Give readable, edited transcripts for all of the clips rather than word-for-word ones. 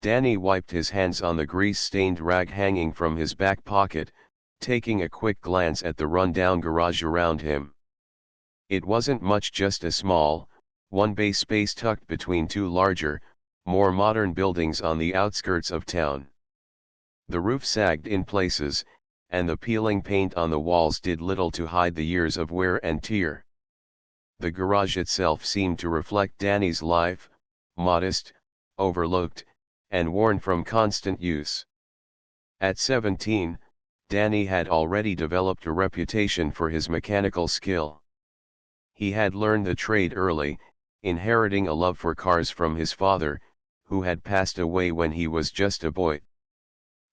Danny wiped his hands on the grease-stained rag hanging from his back pocket, taking a quick glance at the run-down garage around him. It wasn't much, just a small, one-bay space tucked between two larger, more modern buildings on the outskirts of town. The roof sagged in places, and the peeling paint on the walls did little to hide the years of wear and tear. The garage itself seemed to reflect Danny's life, modest, overlooked, and worn from constant use. At 17, Danny had already developed a reputation for his mechanical skill. He had learned the trade early, inheriting a love for cars from his father, who had passed away when he was just a boy.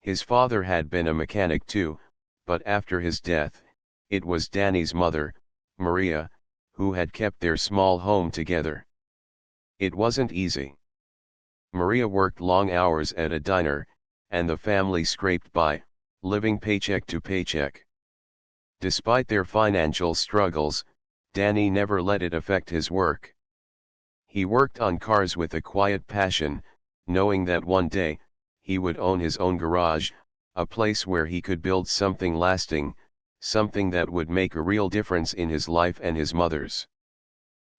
His father had been a mechanic too, but after his death, it was Danny's mother, Maria, who had kept their small home together. It wasn't easy. Maria worked long hours at a diner, and the family scraped by, living paycheck to paycheck. Despite their financial struggles, Danny never let it affect his work. He worked on cars with a quiet passion, knowing that one day, he would own his own garage, a place where he could build something lasting, something that would make a real difference in his life and his mother's.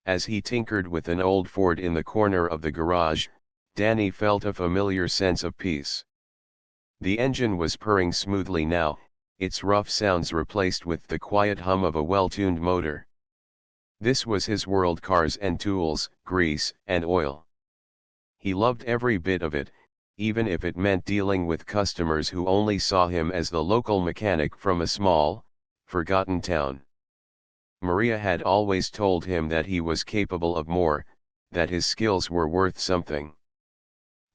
As he tinkered with an old Ford in the corner of the garage, Danny felt a familiar sense of peace. The engine was purring smoothly now, its rough sounds replaced with the quiet hum of a well-tuned motor. This was his world: cars and tools, grease and oil. He loved every bit of it, even if it meant dealing with customers who only saw him as the local mechanic from a small, forgotten town. Maria had always told him that he was capable of more, that his skills were worth something.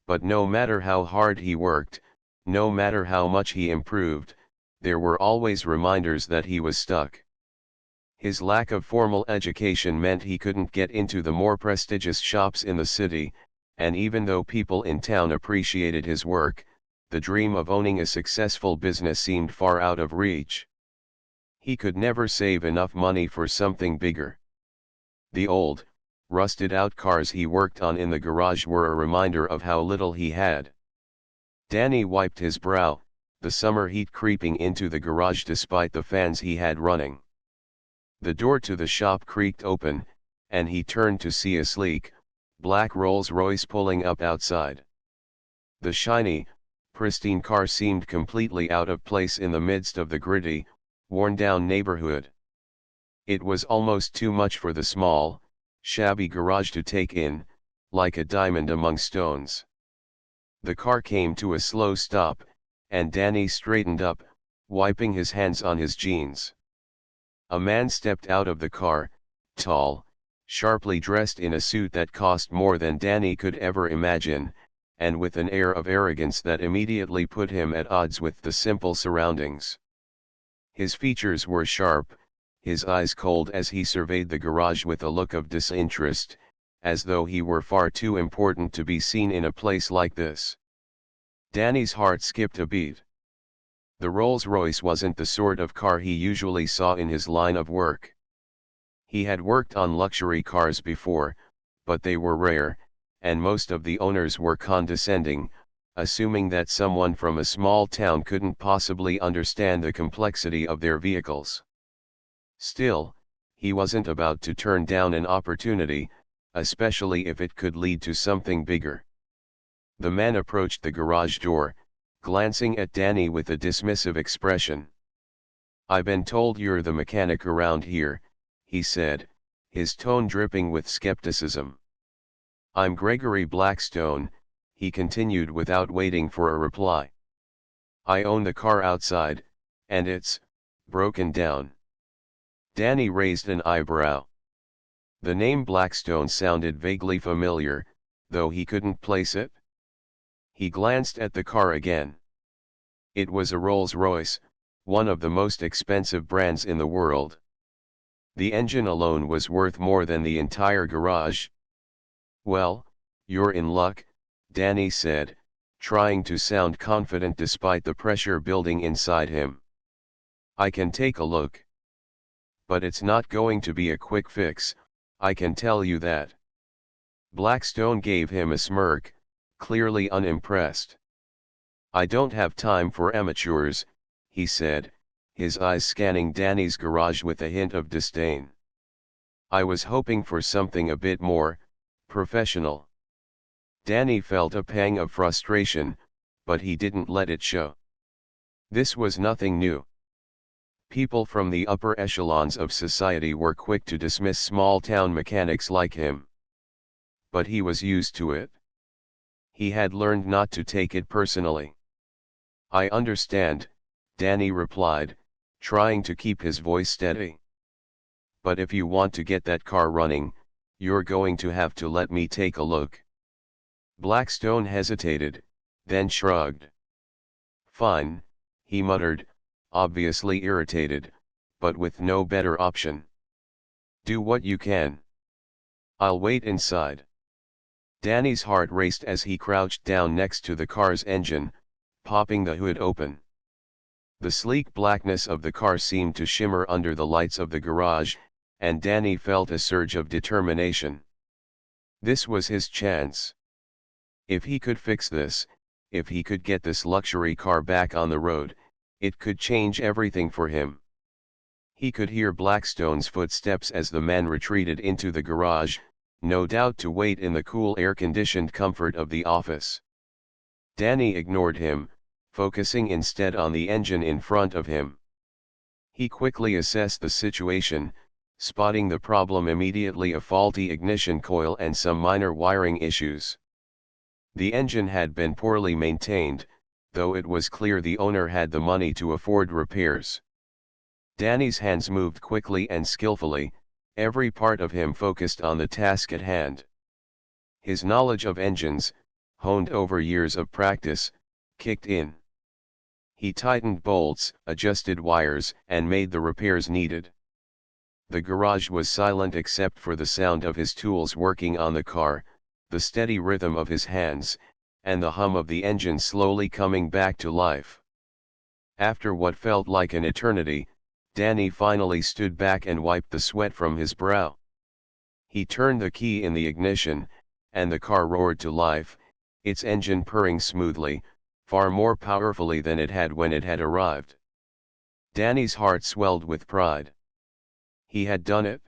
But no matter how hard he worked, no matter how much he improved, there were always reminders that he was stuck. His lack of formal education meant he couldn't get into the more prestigious shops in the city, and even though people in town appreciated his work, the dream of owning a successful business seemed far out of reach. He could never save enough money for something bigger. The old, rusted-out cars he worked on in the garage were a reminder of how little he had. Danny wiped his brow, the summer heat creeping into the garage despite the fans he had running. The door to the shop creaked open, and he turned to see a sleek, black Rolls-Royce pulling up outside. The shiny, pristine car seemed completely out of place in the midst of the gritty, worn-down neighborhood. It was almost too much for the small, shabby garage to take in, like a diamond among stones. The car came to a slow stop, and Danny straightened up, wiping his hands on his jeans. A man stepped out of the car, tall, sharply dressed in a suit that cost more than Danny could ever imagine, and with an air of arrogance that immediately put him at odds with the simple surroundings. His features were sharp, his eyes cold as he surveyed the garage with a look of disinterest, as though he were far too important to be seen in a place like this. Danny's heart skipped a beat. The Rolls-Royce wasn't the sort of car he usually saw in his line of work. He had worked on luxury cars before, but they were rare, and most of the owners were condescending, assuming that someone from a small town couldn't possibly understand the complexity of their vehicles. Still, he wasn't about to turn down an opportunity, especially if it could lead to something bigger. The man approached the garage door, glancing at Danny with a dismissive expression. "I've been told you're the mechanic around here," he said, his tone dripping with skepticism. "I'm Gregory Blackstone," he continued without waiting for a reply. "I own the car outside, and it's broken down." Danny raised an eyebrow. The name Blackstone sounded vaguely familiar, though he couldn't place it. He glanced at the car again. It was a Rolls-Royce, one of the most expensive brands in the world. The engine alone was worth more than the entire garage. "Well, you're in luck," Danny said, trying to sound confident despite the pressure building inside him. "I can take a look. But it's not going to be a quick fix, I can tell you that." Blackstone gave him a smirk, clearly unimpressed. "I don't have time for amateurs," he said, his eyes scanning Danny's garage with a hint of disdain. "I was hoping for something a bit more professional." Danny felt a pang of frustration, but he didn't let it show. This was nothing new. People from the upper echelons of society were quick to dismiss small-town mechanics like him. But he was used to it. He had learned not to take it personally. "I understand," Danny replied, trying to keep his voice steady. "But if you want to get that car running, you're going to have to let me take a look." Blackstone hesitated, then shrugged. "Fine," he muttered, obviously irritated, but with no better option. "Do what you can. I'll wait inside." Danny's heart raced as he crouched down next to the car's engine, popping the hood open. The sleek blackness of the car seemed to shimmer under the lights of the garage, and Danny felt a surge of determination. This was his chance. If he could fix this, if he could get this luxury car back on the road, it could change everything for him. He could hear Blackstone's footsteps as the man retreated into the garage, no doubt to wait in the cool air-conditioned comfort of the office. Danny ignored him, focusing instead on the engine in front of him. He quickly assessed the situation, spotting the problem immediately: a faulty ignition coil and some minor wiring issues. The engine had been poorly maintained, though it was clear the owner had the money to afford repairs. Danny's hands moved quickly and skillfully, every part of him focused on the task at hand. His knowledge of engines, honed over years of practice, kicked in. He tightened bolts, adjusted wires, and made the repairs needed. The garage was silent except for the sound of his tools working on the car, the steady rhythm of his hands, and the hum of the engine slowly coming back to life. After what felt like an eternity, Danny finally stood back and wiped the sweat from his brow. He turned the key in the ignition, and the car roared to life, its engine purring smoothly, far more powerfully than it had when it had arrived. Danny's heart swelled with pride. He had done it.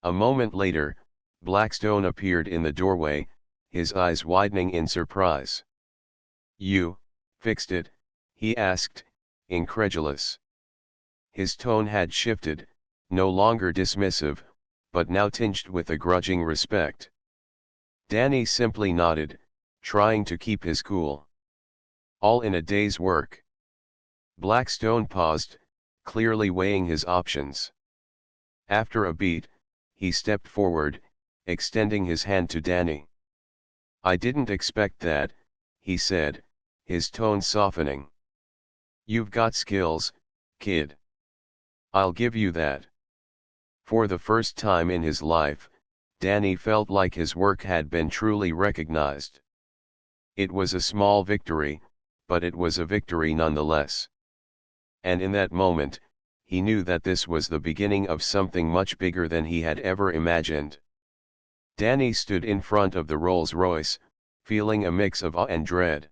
A moment later, Blackstone appeared in the doorway, his eyes widening in surprise. "You fixed it?" he asked, incredulous. His tone had shifted, no longer dismissive, but now tinged with a grudging respect. Danny simply nodded, trying to keep his cool. "All in a day's work." Blackstone paused, clearly weighing his options. After a beat, he stepped forward, extending his hand to Danny. "I didn't expect that," he said, his tone softening. "You've got skills, kid. I'll give you that." For the first time in his life, Danny felt like his work had been truly recognized. It was a small victory, but it was a victory nonetheless. And in that moment, he knew that this was the beginning of something much bigger than he had ever imagined. Danny stood in front of the Rolls-Royce, feeling a mix of awe and dread.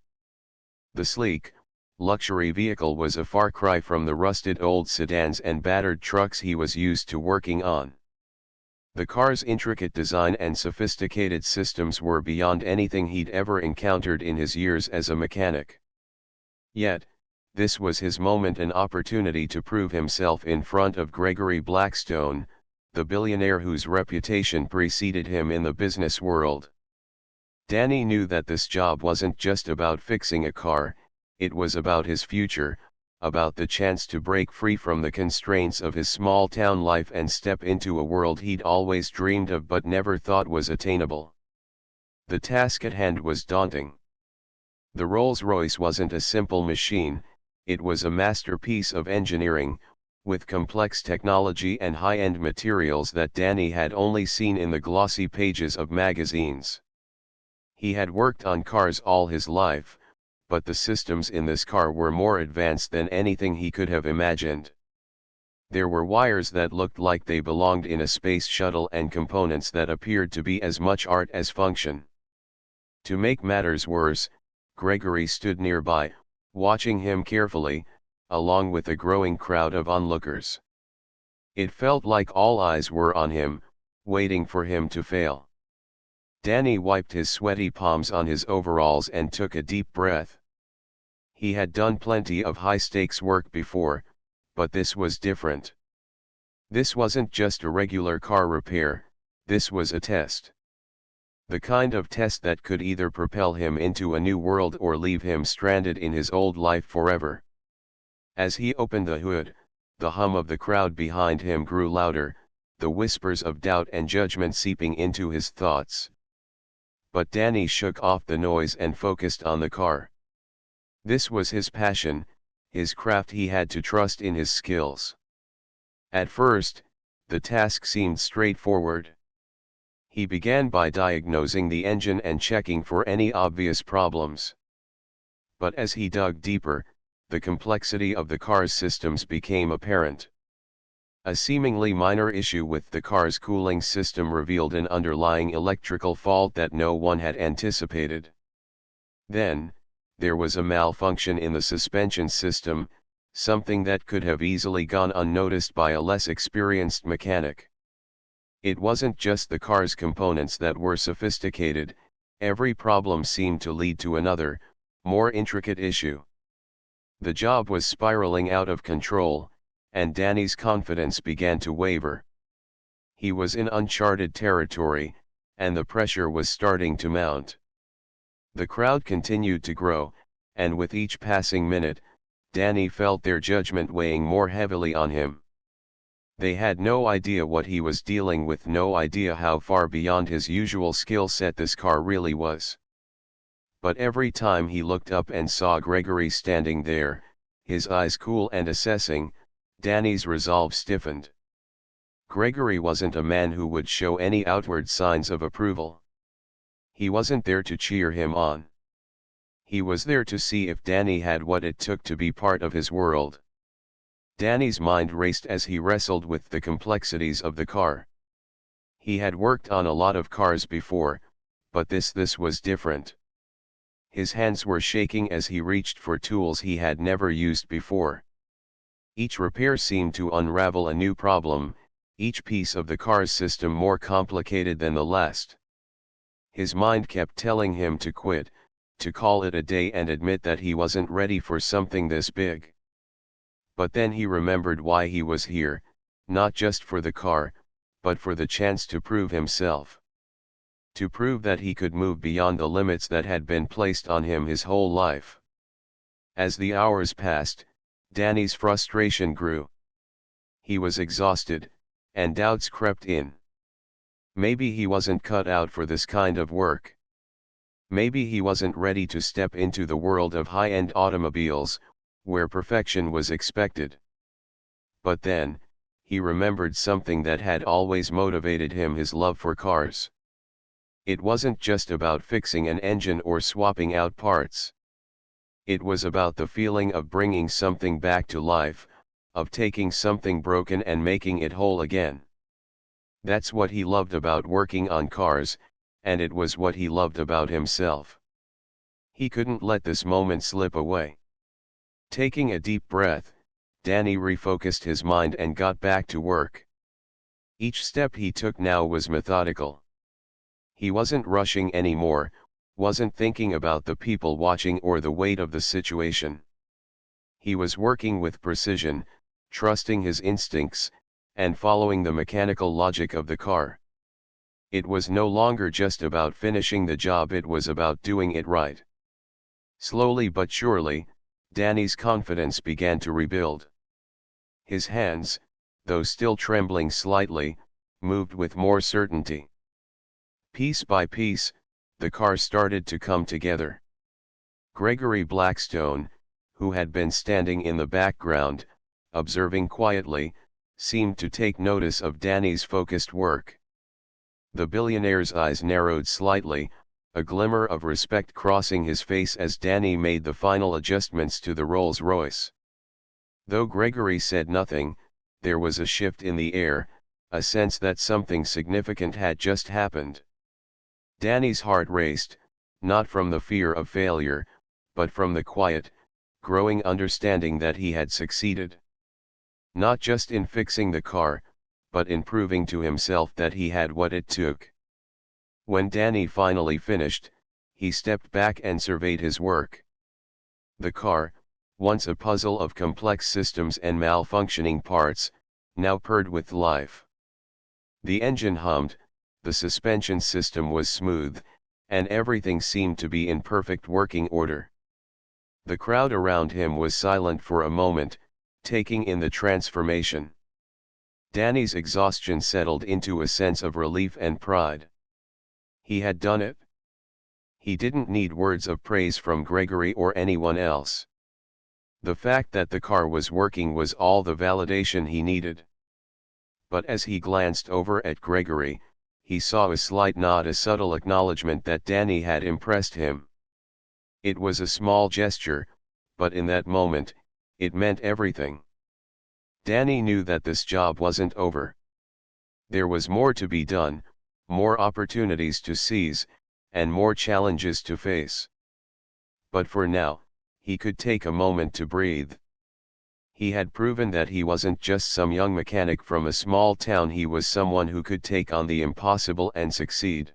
The sleek, luxury vehicle was a far cry from the rusted old sedans and battered trucks he was used to working on. The car's intricate design and sophisticated systems were beyond anything he'd ever encountered in his years as a mechanic. Yet, this was his moment, an opportunity to prove himself in front of Gregory Blackstone, the billionaire whose reputation preceded him in the business world. Danny knew that this job wasn't just about fixing a car, it was about his future, about the chance to break free from the constraints of his small-town life and step into a world he'd always dreamed of but never thought was attainable. The task at hand was daunting. The Rolls-Royce wasn't a simple machine, it was a masterpiece of engineering, with complex technology and high-end materials that Danny had only seen in the glossy pages of magazines. He had worked on cars all his life, but the systems in this car were more advanced than anything he could have imagined. There were wires that looked like they belonged in a space shuttle and components that appeared to be as much art as function. To make matters worse, Gregory stood nearby, watching him carefully, along with a growing crowd of onlookers. It felt like all eyes were on him, waiting for him to fail. Danny wiped his sweaty palms on his overalls and took a deep breath. He had done plenty of high-stakes work before, but this was different. This wasn't just a regular car repair, this was a test. The kind of test that could either propel him into a new world or leave him stranded in his old life forever. As he opened the hood, the hum of the crowd behind him grew louder, the whispers of doubt and judgment seeping into his thoughts. But Danny shook off the noise and focused on the car. This was his passion, his craft. He had to trust in his skills. At first, the task seemed straightforward. He began by diagnosing the engine and checking for any obvious problems. But as he dug deeper, the complexity of the car's systems became apparent. A seemingly minor issue with the car's cooling system revealed an underlying electrical fault that no one had anticipated. Then, there was a malfunction in the suspension system, something that could have easily gone unnoticed by a less experienced mechanic. It wasn't just the car's components that were sophisticated, every problem seemed to lead to another, more intricate issue. The job was spiraling out of control, and Danny's confidence began to waver. He was in uncharted territory, and the pressure was starting to mount. The crowd continued to grow, and with each passing minute, Danny felt their judgment weighing more heavily on him. They had no idea what he was dealing with, no idea how far beyond his usual skill set this car really was. But every time he looked up and saw Gregory standing there, his eyes cool and assessing, Danny's resolve stiffened. Gregory wasn't a man who would show any outward signs of approval. He wasn't there to cheer him on. He was there to see if Danny had what it took to be part of his world. Danny's mind raced as he wrestled with the complexities of the car. He had worked on a lot of cars before, but this was different. His hands were shaking as he reached for tools he had never used before. Each repair seemed to unravel a new problem, each piece of the car's system more complicated than the last. His mind kept telling him to quit, to call it a day and admit that he wasn't ready for something this big. But then he remembered why he was here, not just for the car, but for the chance to prove himself. To prove that he could move beyond the limits that had been placed on him his whole life. As the hours passed, Danny's frustration grew. He was exhausted, and doubts crept in. Maybe he wasn't cut out for this kind of work. Maybe he wasn't ready to step into the world of high-end automobiles, where perfection was expected. But then, he remembered something that had always motivated him: his love for cars. It wasn't just about fixing an engine or swapping out parts. It was about the feeling of bringing something back to life, of taking something broken and making it whole again. That's what he loved about working on cars, and it was what he loved about himself. He couldn't let this moment slip away. Taking a deep breath, Danny refocused his mind and got back to work. Each step he took now was methodical. He wasn't rushing anymore, wasn't thinking about the people watching or the weight of the situation. He was working with precision, trusting his instincts, and following the mechanical logic of the car. It was no longer just about finishing the job, it was about doing it right. Slowly but surely, Danny's confidence began to rebuild. His hands, though still trembling slightly, moved with more certainty. Piece by piece, the car started to come together. Gregory Blackstone, who had been standing in the background, observing quietly, seemed to take notice of Danny's focused work. The billionaire's eyes narrowed slightly, a glimmer of respect crossing his face as Danny made the final adjustments to the Rolls-Royce. Though Gregory said nothing, there was a shift in the air, a sense that something significant had just happened. Danny's heart raced, not from the fear of failure, but from the quiet, growing understanding that he had succeeded. Not just in fixing the car, but in proving to himself that he had what it took. When Danny finally finished, he stepped back and surveyed his work. The car, once a puzzle of complex systems and malfunctioning parts, now purred with life. The engine hummed, the suspension system was smooth, and everything seemed to be in perfect working order. The crowd around him was silent for a moment, taking in the transformation. Danny's exhaustion settled into a sense of relief and pride. He had done it. He didn't need words of praise from Gregory or anyone else. The fact that the car was working was all the validation he needed. But as he glanced over at Gregory, he saw a slight nod, a subtle acknowledgement that Danny had impressed him. It was a small gesture, but in that moment, it meant everything. Danny knew that this job wasn't over. There was more to be done, more opportunities to seize, and more challenges to face. But for now, he could take a moment to breathe. He had proven that he wasn't just some young mechanic from a small town, he was someone who could take on the impossible and succeed.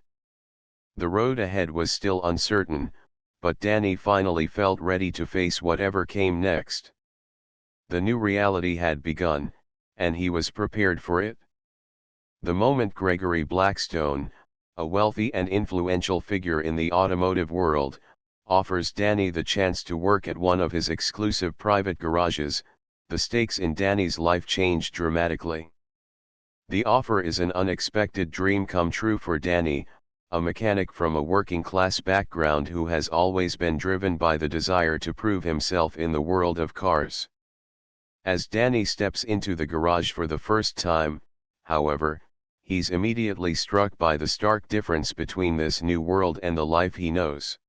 The road ahead was still uncertain, but Danny finally felt ready to face whatever came next. The new reality had begun, and he was prepared for it. The moment Gregory Blackstone, a wealthy and influential figure in the automotive world, offers Danny the chance to work at one of his exclusive private garages, the stakes in Danny's life change dramatically. The offer is an unexpected dream come true for Danny, a mechanic from a working-class background who has always been driven by the desire to prove himself in the world of cars. As Danny steps into the garage for the first time, however, he's immediately struck by the stark difference between this new world and the life he knows.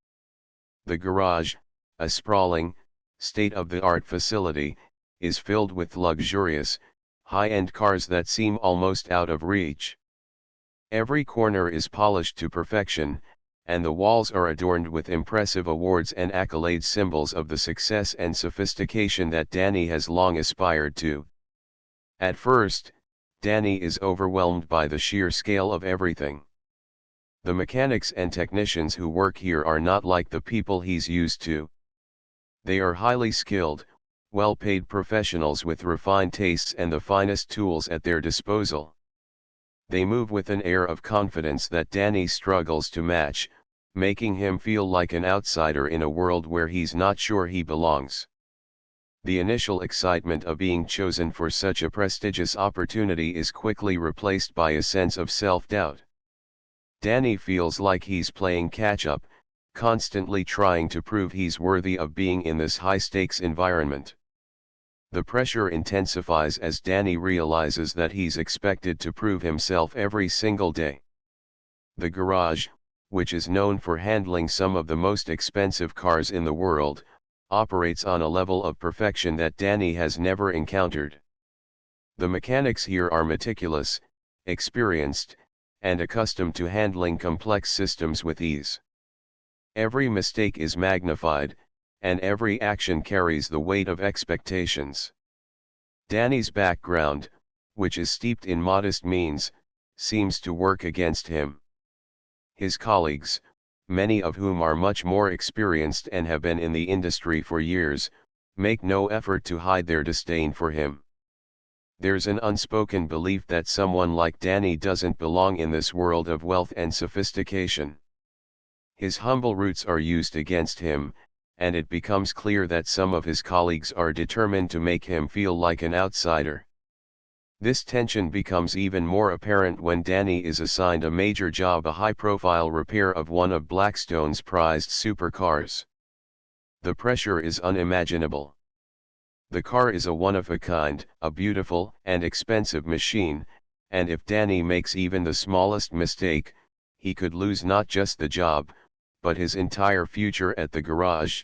The garage, a sprawling, state-of-the-art facility, is filled with luxurious, high-end cars that seem almost out of reach. Every corner is polished to perfection, and the walls are adorned with impressive awards and accolades, symbols of the success and sophistication that Danny has long aspired to. At first, Danny is overwhelmed by the sheer scale of everything. The mechanics and technicians who work here are not like the people he's used to. They are highly skilled, well-paid professionals with refined tastes and the finest tools at their disposal. They move with an air of confidence that Danny struggles to match, making him feel like an outsider in a world where he's not sure he belongs. The initial excitement of being chosen for such a prestigious opportunity is quickly replaced by a sense of self-doubt. Danny feels like he's playing catch-up, constantly trying to prove he's worthy of being in this high-stakes environment. The pressure intensifies as Danny realizes that he's expected to prove himself every single day. The garage, which is known for handling some of the most expensive cars in the world, operates on a level of perfection that Danny has never encountered. The mechanics here are meticulous, experienced, and accustomed to handling complex systems with ease. Every mistake is magnified, and every action carries the weight of expectations. Danny's background, which is steeped in modest means, seems to work against him. His colleagues, many of whom are much more experienced and have been in the industry for years, make no effort to hide their disdain for him. There's an unspoken belief that someone like Danny doesn't belong in this world of wealth and sophistication. His humble roots are used against him, and it becomes clear that some of his colleagues are determined to make him feel like an outsider. This tension becomes even more apparent when Danny is assigned a major job, a high-profile repair of one of Blackstone's prized supercars. The pressure is unimaginable. The car is a one-of-a-kind, a beautiful and expensive machine, and if Danny makes even the smallest mistake, he could lose not just the job, but his entire future at the garage.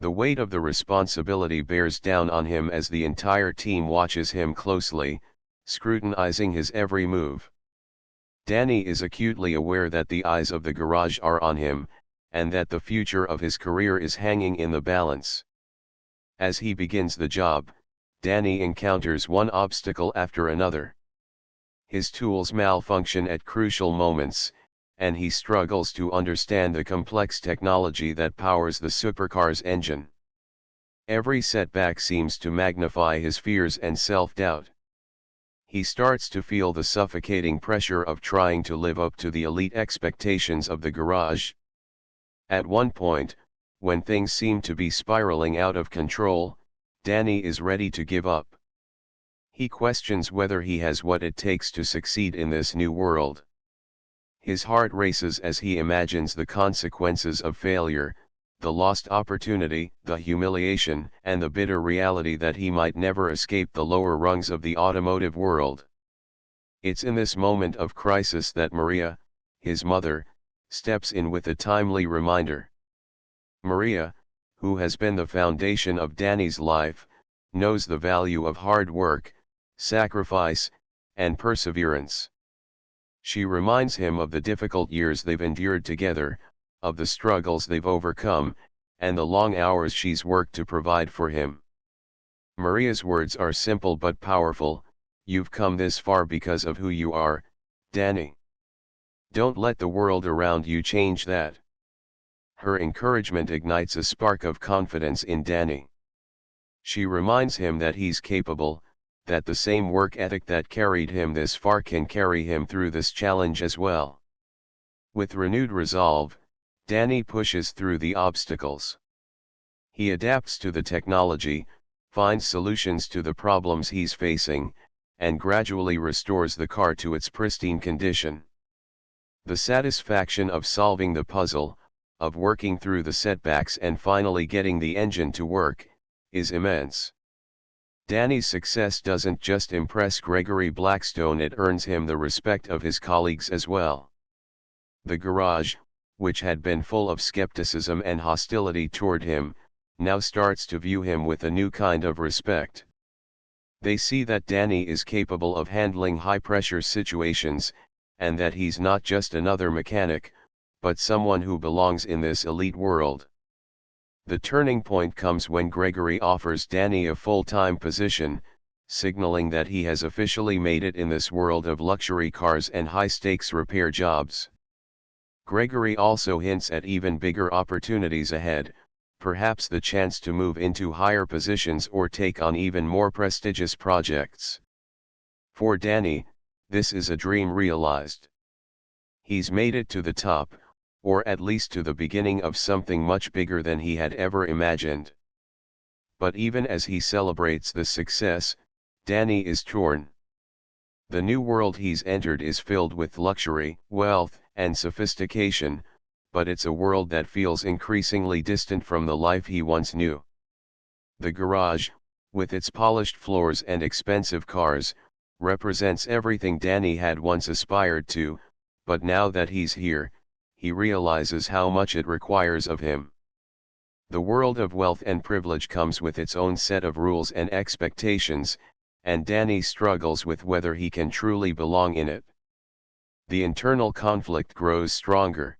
The weight of the responsibility bears down on him as the entire team watches him closely, scrutinizing his every move. Danny is acutely aware that the eyes of the garage are on him, and that the future of his career is hanging in the balance. As he begins the job, Danny encounters one obstacle after another. His tools malfunction at crucial moments, and he struggles to understand the complex technology that powers the supercar's engine. Every setback seems to magnify his fears and self-doubt. He starts to feel the suffocating pressure of trying to live up to the elite expectations of the garage. At one point, when things seem to be spiraling out of control, Danny is ready to give up. He questions whether he has what it takes to succeed in this new world. His heart races as he imagines the consequences of failure, the lost opportunity, the humiliation, and the bitter reality that he might never escape the lower rungs of the automotive world. It's in this moment of crisis that Maria, his mother, steps in with a timely reminder. Maria, who has been the foundation of Danny's life, knows the value of hard work, sacrifice, and perseverance. She reminds him of the difficult years they've endured together, of the struggles they've overcome, and the long hours she's worked to provide for him. Maria's words are simple but powerful. You've come this far because of who you are, Danny. Don't let the world around you change that. Her encouragement ignites a spark of confidence in Danny. She reminds him that he's capable, that the same work ethic that carried him this far can carry him through this challenge as well. With renewed resolve, Danny pushes through the obstacles. He adapts to the technology, finds solutions to the problems he's facing, and gradually restores the car to its pristine condition. The satisfaction of solving the puzzle, of working through the setbacks and finally getting the engine to work, is immense. Danny's success doesn't just impress Gregory Blackstone, it earns him the respect of his colleagues as well. The garage, which had been full of skepticism and hostility toward him, now starts to view him with a new kind of respect. They see that Danny is capable of handling high-pressure situations, and that he's not just another mechanic, but someone who belongs in this elite world. The turning point comes when Gregory offers Danny a full-time position, signaling that he has officially made it in this world of luxury cars and high-stakes repair jobs. Gregory also hints at even bigger opportunities ahead, perhaps the chance to move into higher positions or take on even more prestigious projects. For Danny, this is a dream realized. He's made it to the top, or at least to the beginning of something much bigger than he had ever imagined. But even as he celebrates this success, Danny is torn. The new world he's entered is filled with luxury, wealth, and sophistication, but it's a world that feels increasingly distant from the life he once knew. The garage, with its polished floors and expensive cars, represents everything Danny had once aspired to, but now that he's here, he realizes how much it requires of him. The world of wealth and privilege comes with its own set of rules and expectations, and Danny struggles with whether he can truly belong in it. The internal conflict grows stronger.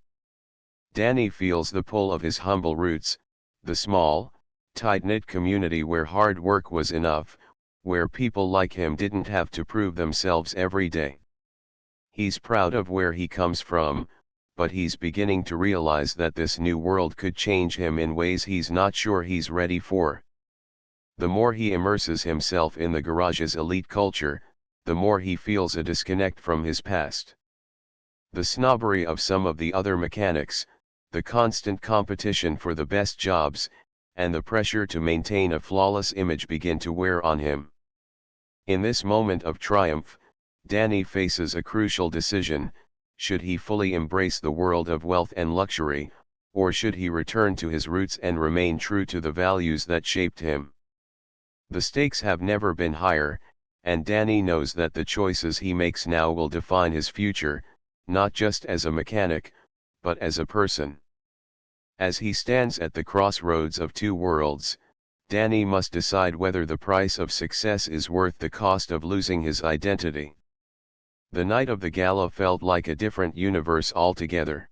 Danny feels the pull of his humble roots, the small, tight-knit community where hard work was enough, where people like him didn't have to prove themselves every day. He's proud of where he comes from, but he's beginning to realize that this new world could change him in ways he's not sure he's ready for. The more he immerses himself in the garage's elite culture, the more he feels a disconnect from his past. The snobbery of some of the other mechanics, the constant competition for the best jobs, and the pressure to maintain a flawless image begin to wear on him. In this moment of triumph, Danny faces a crucial decision: should he fully embrace the world of wealth and luxury, or should he return to his roots and remain true to the values that shaped him? The stakes have never been higher, and Danny knows that the choices he makes now will define his future, not just as a mechanic, but as a person. As he stands at the crossroads of two worlds, Danny must decide whether the price of success is worth the cost of losing his identity. The night of the gala felt like a different universe altogether.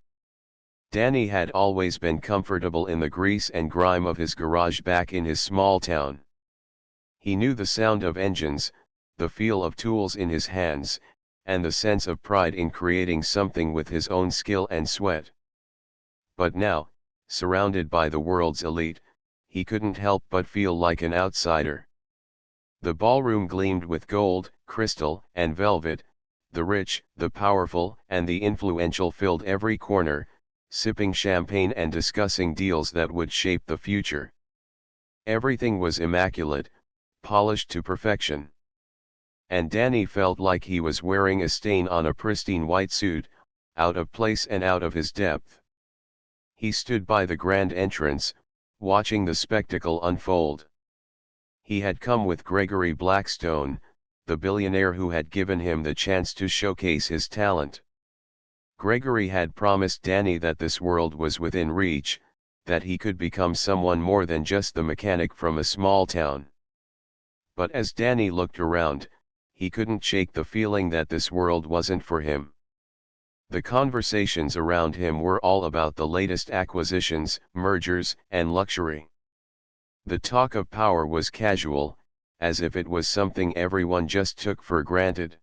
Danny had always been comfortable in the grease and grime of his garage back in his small town. He knew the sound of engines, the feel of tools in his hands, and the sense of pride in creating something with his own skill and sweat. But now, surrounded by the world's elite, he couldn't help but feel like an outsider. The ballroom gleamed with gold, crystal, and velvet. The rich, the powerful, and the influential filled every corner, sipping champagne and discussing deals that would shape the future. Everything was immaculate, polished to perfection. And Danny felt like he was wearing a stain on a pristine white suit, out of place and out of his depth. He stood by the grand entrance, watching the spectacle unfold. He had come with Gregory Blackstone, the billionaire who had given him the chance to showcase his talent. Gregory had promised Danny that this world was within reach, that he could become someone more than just the mechanic from a small town. But as Danny looked around, he couldn't shake the feeling that this world wasn't for him. The conversations around him were all about the latest acquisitions, mergers, and luxury. The talk of power was casual, as if it was something everyone just took for granted.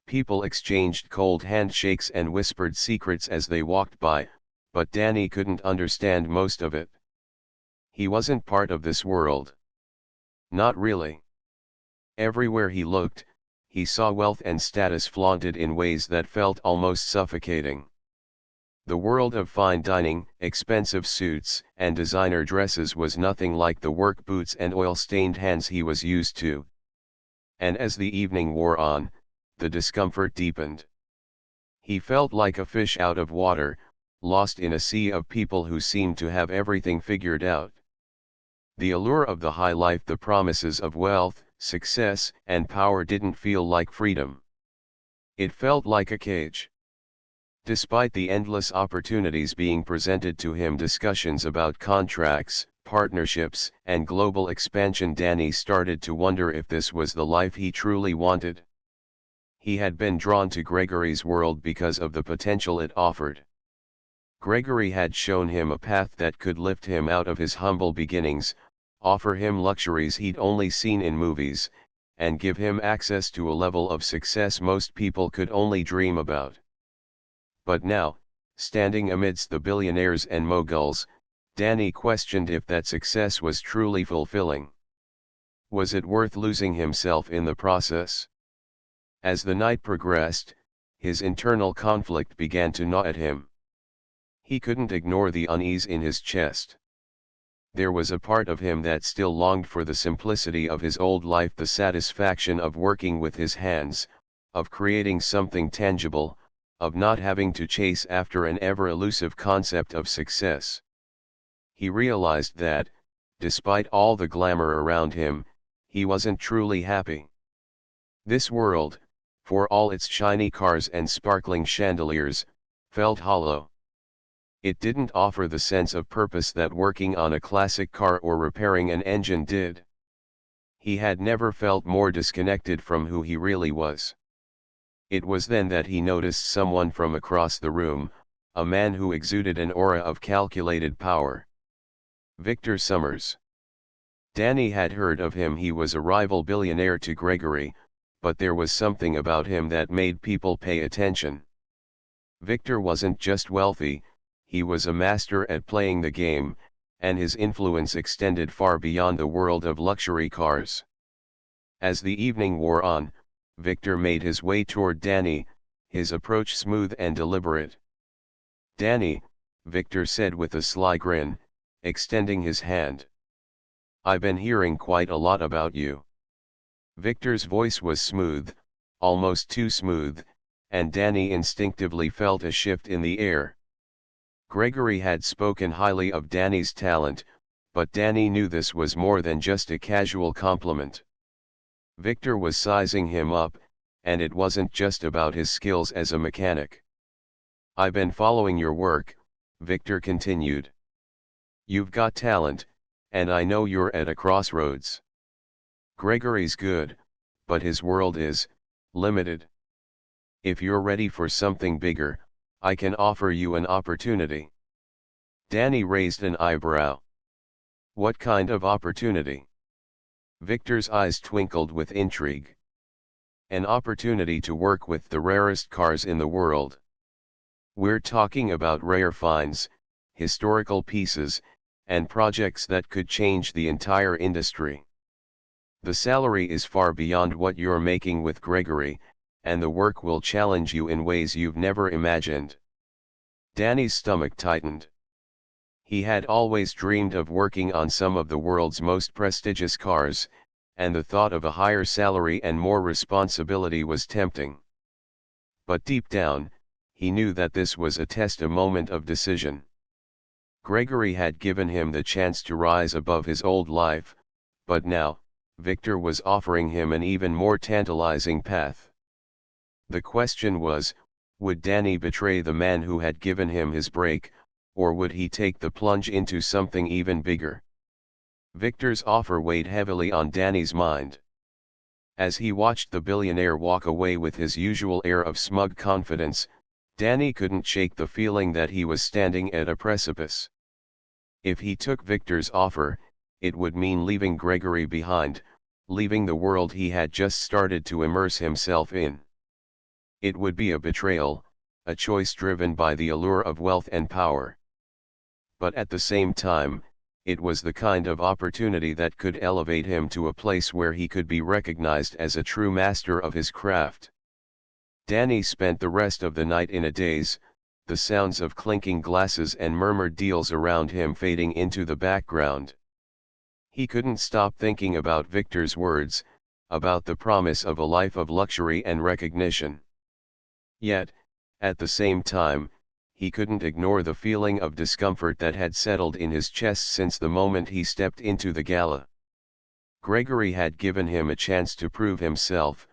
People exchanged cold handshakes and whispered secrets as they walked by, but Danny couldn't understand most of it. He wasn't part of this world. Not really. Everywhere he looked, he saw wealth and status flaunted in ways that felt almost suffocating. The world of fine dining, expensive suits, and designer dresses was nothing like the work boots and oil-stained hands he was used to. And as the evening wore on, the discomfort deepened. He felt like a fish out of water, lost in a sea of people who seemed to have everything figured out. The allure of the high life, the promises of wealth, success, and power didn't feel like freedom. It felt like a cage. Despite the endless opportunities being presented to him, discussions about contracts, partnerships, and global expansion, Danny started to wonder if this was the life he truly wanted. He had been drawn to Gregory's world because of the potential it offered. Gregory had shown him a path that could lift him out of his humble beginnings, offer him luxuries he'd only seen in movies, and give him access to a level of success most people could only dream about. But now, standing amidst the billionaires and moguls, Danny questioned if that success was truly fulfilling. Was it worth losing himself in the process? As the night progressed, his internal conflict began to gnaw at him. He couldn't ignore the unease in his chest. There was a part of him that still longed for the simplicity of his old life, the satisfaction of working with his hands, of creating something tangible, of not having to chase after an ever-elusive concept of success. He realized that, despite all the glamour around him, he wasn't truly happy. This world, for all its shiny cars and sparkling chandeliers, felt hollow. It didn't offer the sense of purpose that working on a classic car or repairing an engine did. He had never felt more disconnected from who he really was. It was then that he noticed someone from across the room, a man who exuded an aura of calculated power. Victor Summers. Danny had heard of him. He was a rival billionaire to Gregory, but there was something about him that made people pay attention. Victor wasn't just wealthy, he was a master at playing the game, and his influence extended far beyond the world of luxury cars. As the evening wore on, Victor made his way toward Danny, his approach smooth and deliberate. "Danny," Victor said with a sly grin, extending his hand. "I've been hearing quite a lot about you." Victor's voice was smooth, almost too smooth, and Danny instinctively felt a shift in the air. Gregory had spoken highly of Danny's talent, but Danny knew this was more than just a casual compliment. Victor was sizing him up, and it wasn't just about his skills as a mechanic. "I've been following your work," Victor continued. "You've got talent, and I know you're at a crossroads. Gregory's good, but his world is limited. If you're ready for something bigger, I can offer you an opportunity. Danny raised an eyebrow. What kind of opportunity? Victor's eyes twinkled with intrigue. An opportunity to work with the rarest cars in the world. We're talking about rare finds, historical pieces, and projects that could change the entire industry. The salary is far beyond what you're making with Gregory, and the work will challenge you in ways you've never imagined. Danny's stomach tightened. He had always dreamed of working on some of the world's most prestigious cars, and the thought of a higher salary and more responsibility was tempting. But deep down, he knew that this was a moment of decision. Gregory had given him the chance to rise above his old life, but now, Victor was offering him an even more tantalizing path. The question was, would Danny betray the man who had given him his break, or would he take the plunge into something even bigger? Victor's offer weighed heavily on Danny's mind. As he watched the billionaire walk away with his usual air of smug confidence, Danny couldn't shake the feeling that he was standing at a precipice. If he took Victor's offer, it would mean leaving Gregory behind, leaving the world he had just started to immerse himself in. It would be a betrayal, a choice driven by the allure of wealth and power. But at the same time, it was the kind of opportunity that could elevate him to a place where he could be recognized as a true master of his craft. Danny spent the rest of the night in a daze, the sounds of clinking glasses and murmured deals around him fading into the background. He couldn't stop thinking about Victor's words, about the promise of a life of luxury and recognition. Yet, at the same time, he couldn't ignore the feeling of discomfort that had settled in his chest since the moment he stepped into the gala. Gregory had given him a chance to prove himself,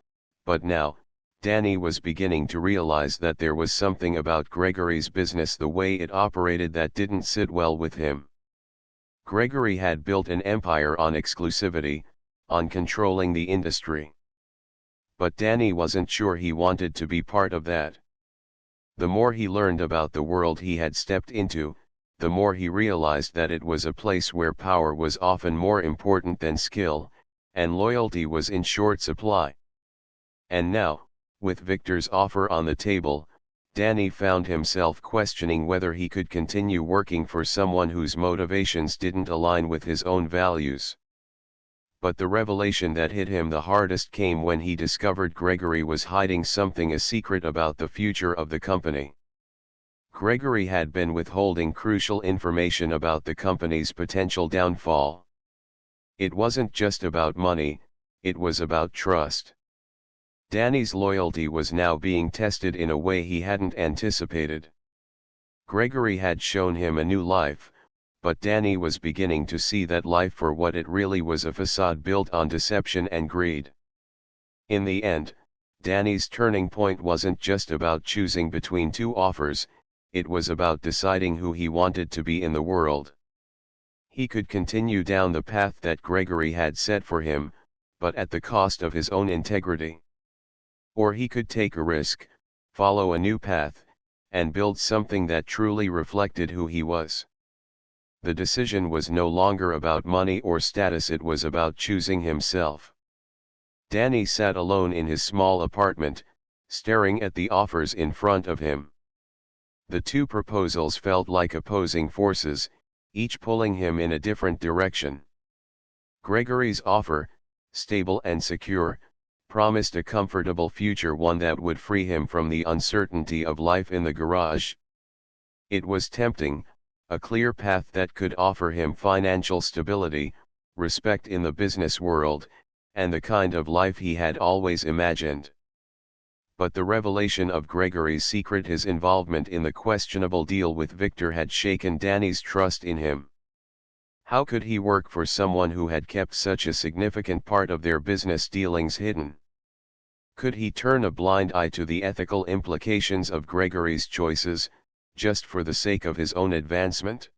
but now, Danny was beginning to realize that there was something about Gregory's business, the way it operated, that didn't sit well with him. Gregory had built an empire on exclusivity, on controlling the industry. But Danny wasn't sure he wanted to be part of that. The more he learned about the world he had stepped into, the more he realized that it was a place where power was often more important than skill, and loyalty was in short supply. And now, with Victor's offer on the table, Danny found himself questioning whether he could continue working for someone whose motivations didn't align with his own values. But the revelation that hit him the hardest came when he discovered Gregory was hiding something, a secret about the future of the company. Gregory had been withholding crucial information about the company's potential downfall. It wasn't just about money, it was about trust. Danny's loyalty was now being tested in a way he hadn't anticipated. Gregory had shown him a new life, but Danny was beginning to see that life for what it really was, a facade built on deception and greed. In the end, Danny's turning point wasn't just about choosing between two offers, it was about deciding who he wanted to be in the world. He could continue down the path that Gregory had set for him, but at the cost of his own integrity. Or he could take a risk, follow a new path, and build something that truly reflected who he was. The decision was no longer about money or status, it was about choosing himself. Danny sat alone in his small apartment, staring at the offers in front of him. The two proposals felt like opposing forces, each pulling him in a different direction. Gregory's offer, stable and secure, promised a comfortable future, one that would free him from the uncertainty of life in the garage. It was tempting, a clear path that could offer him financial stability, respect in the business world, and the kind of life he had always imagined. But the revelation of Gregory's secret, his involvement in the questionable deal with Victor, had shaken Danny's trust in him. How could he work for someone who had kept such a significant part of their business dealings hidden? Could he turn a blind eye to the ethical implications of Gregory's choices, just for the sake of his own advancement?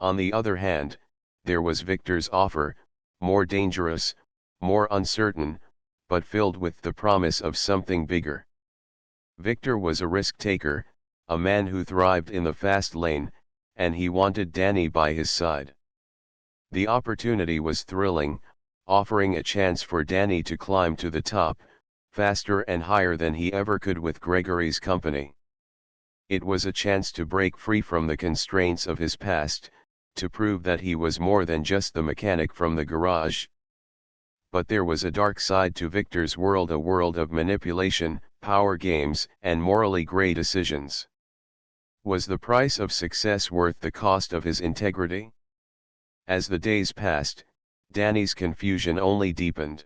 On the other hand, there was Victor's offer, more dangerous, more uncertain, but filled with the promise of something bigger. Victor was a risk-taker, a man who thrived in the fast lane, and he wanted Danny by his side. The opportunity was thrilling, offering a chance for Danny to climb to the top, faster and higher than he ever could with Gregory's company. It was a chance to break free from the constraints of his past, to prove that he was more than just the mechanic from the garage. But there was a dark side to Victor's world, a world of manipulation, power games, and morally gray decisions. Was the price of success worth the cost of his integrity? As the days passed, Danny's confusion only deepened.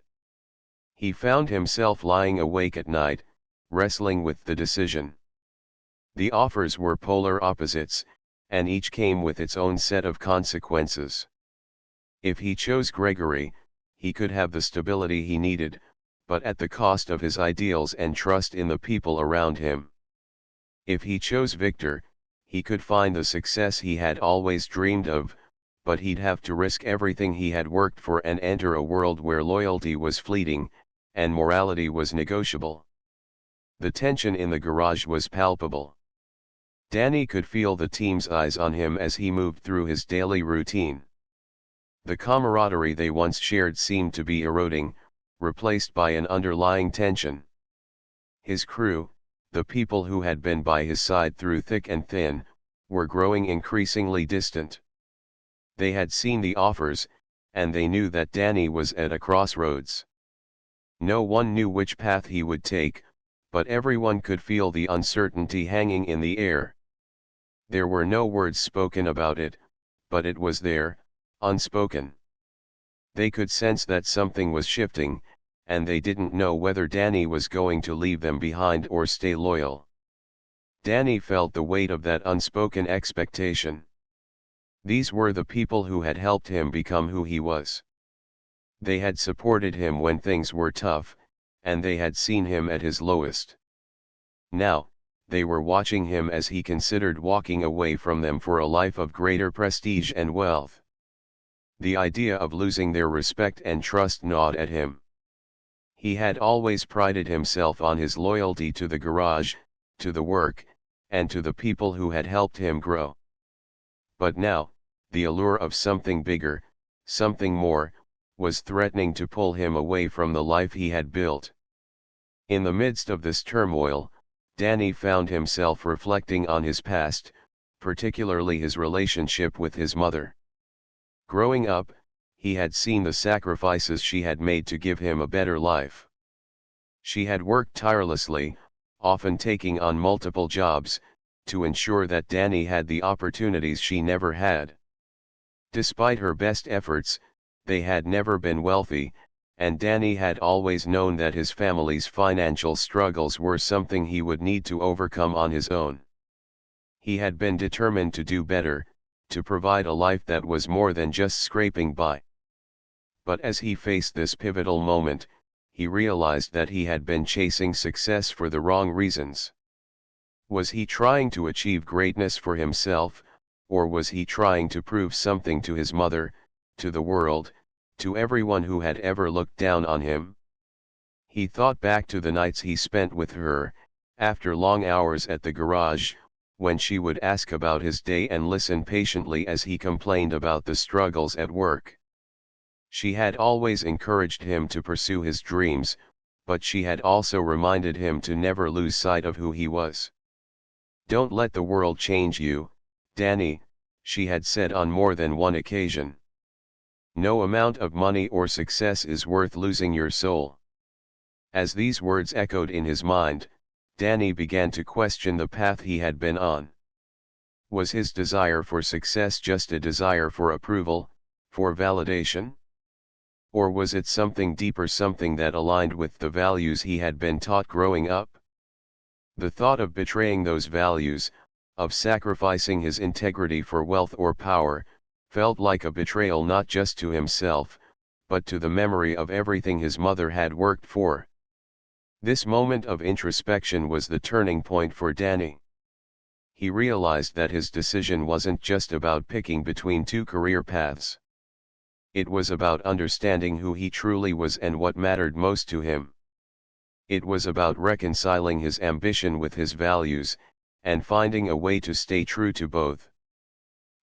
He found himself lying awake at night, wrestling with the decision. The offers were polar opposites, and each came with its own set of consequences. If he chose Gregory, he could have the stability he needed, but at the cost of his ideals and trust in the people around him. If he chose Victor, he could find the success he had always dreamed of, but he'd have to risk everything he had worked for and enter a world where loyalty was fleeting, and morality was negotiable. The tension in the garage was palpable. Danny could feel the team's eyes on him as he moved through his daily routine. The camaraderie they once shared seemed to be eroding, replaced by an underlying tension. His crew, the people who had been by his side through thick and thin, were growing increasingly distant. They had seen the offers, and they knew that Danny was at a crossroads. No one knew which path he would take, but everyone could feel the uncertainty hanging in the air. There were no words spoken about it, but it was there, unspoken. They could sense that something was shifting, and they didn't know whether Danny was going to leave them behind or stay loyal. Danny felt the weight of that unspoken expectation. These were the people who had helped him become who he was. They had supported him when things were tough, and they had seen him at his lowest. Now, they were watching him as he considered walking away from them for a life of greater prestige and wealth. The idea of losing their respect and trust gnawed at him. He had always prided himself on his loyalty to the garage, to the work, and to the people who had helped him grow. But now, the allure of something bigger, something more, was threatening to pull him away from the life he had built. In the midst of this turmoil, Danny found himself reflecting on his past, particularly his relationship with his mother. Growing up, he had seen the sacrifices she had made to give him a better life. She had worked tirelessly, often taking on multiple jobs, to ensure that Danny had the opportunities she never had. Despite her best efforts, they had never been wealthy, and Danny had always known that his family's financial struggles were something he would need to overcome on his own. He had been determined to do better, to provide a life that was more than just scraping by. But as he faced this pivotal moment, he realized that he had been chasing success for the wrong reasons. Was he trying to achieve greatness for himself, or was he trying to prove something to his mother, to the world, to everyone who had ever looked down on him? He thought back to the nights he spent with her, after long hours at the garage, when she would ask about his day and listen patiently as he complained about the struggles at work. She had always encouraged him to pursue his dreams, but she had also reminded him to never lose sight of who he was. "Don't let the world change you, Danny," she had said on more than one occasion. "No amount of money or success is worth losing your soul." As these words echoed in his mind, Danny began to question the path he had been on. Was his desire for success just a desire for approval, for validation? Or was it something deeper, something that aligned with the values he had been taught growing up? The thought of betraying those values, of sacrificing his integrity for wealth or power, felt like a betrayal not just to himself, but to the memory of everything his mother had worked for. This moment of introspection was the turning point for Danny. He realized that his decision wasn't just about picking between two career paths. It was about understanding who he truly was and what mattered most to him. It was about reconciling his ambition with his values, and finding a way to stay true to both.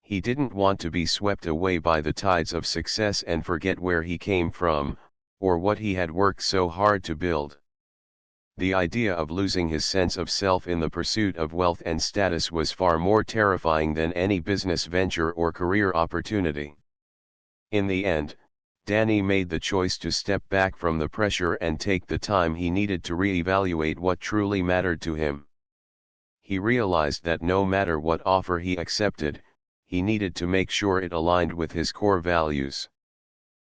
He didn't want to be swept away by the tides of success and forget where he came from, or what he had worked so hard to build. The idea of losing his sense of self in the pursuit of wealth and status was far more terrifying than any business venture or career opportunity. In the end, Danny made the choice to step back from the pressure and take the time he needed to re-evaluate what truly mattered to him. He realized that no matter what offer he accepted, he needed to make sure it aligned with his core values.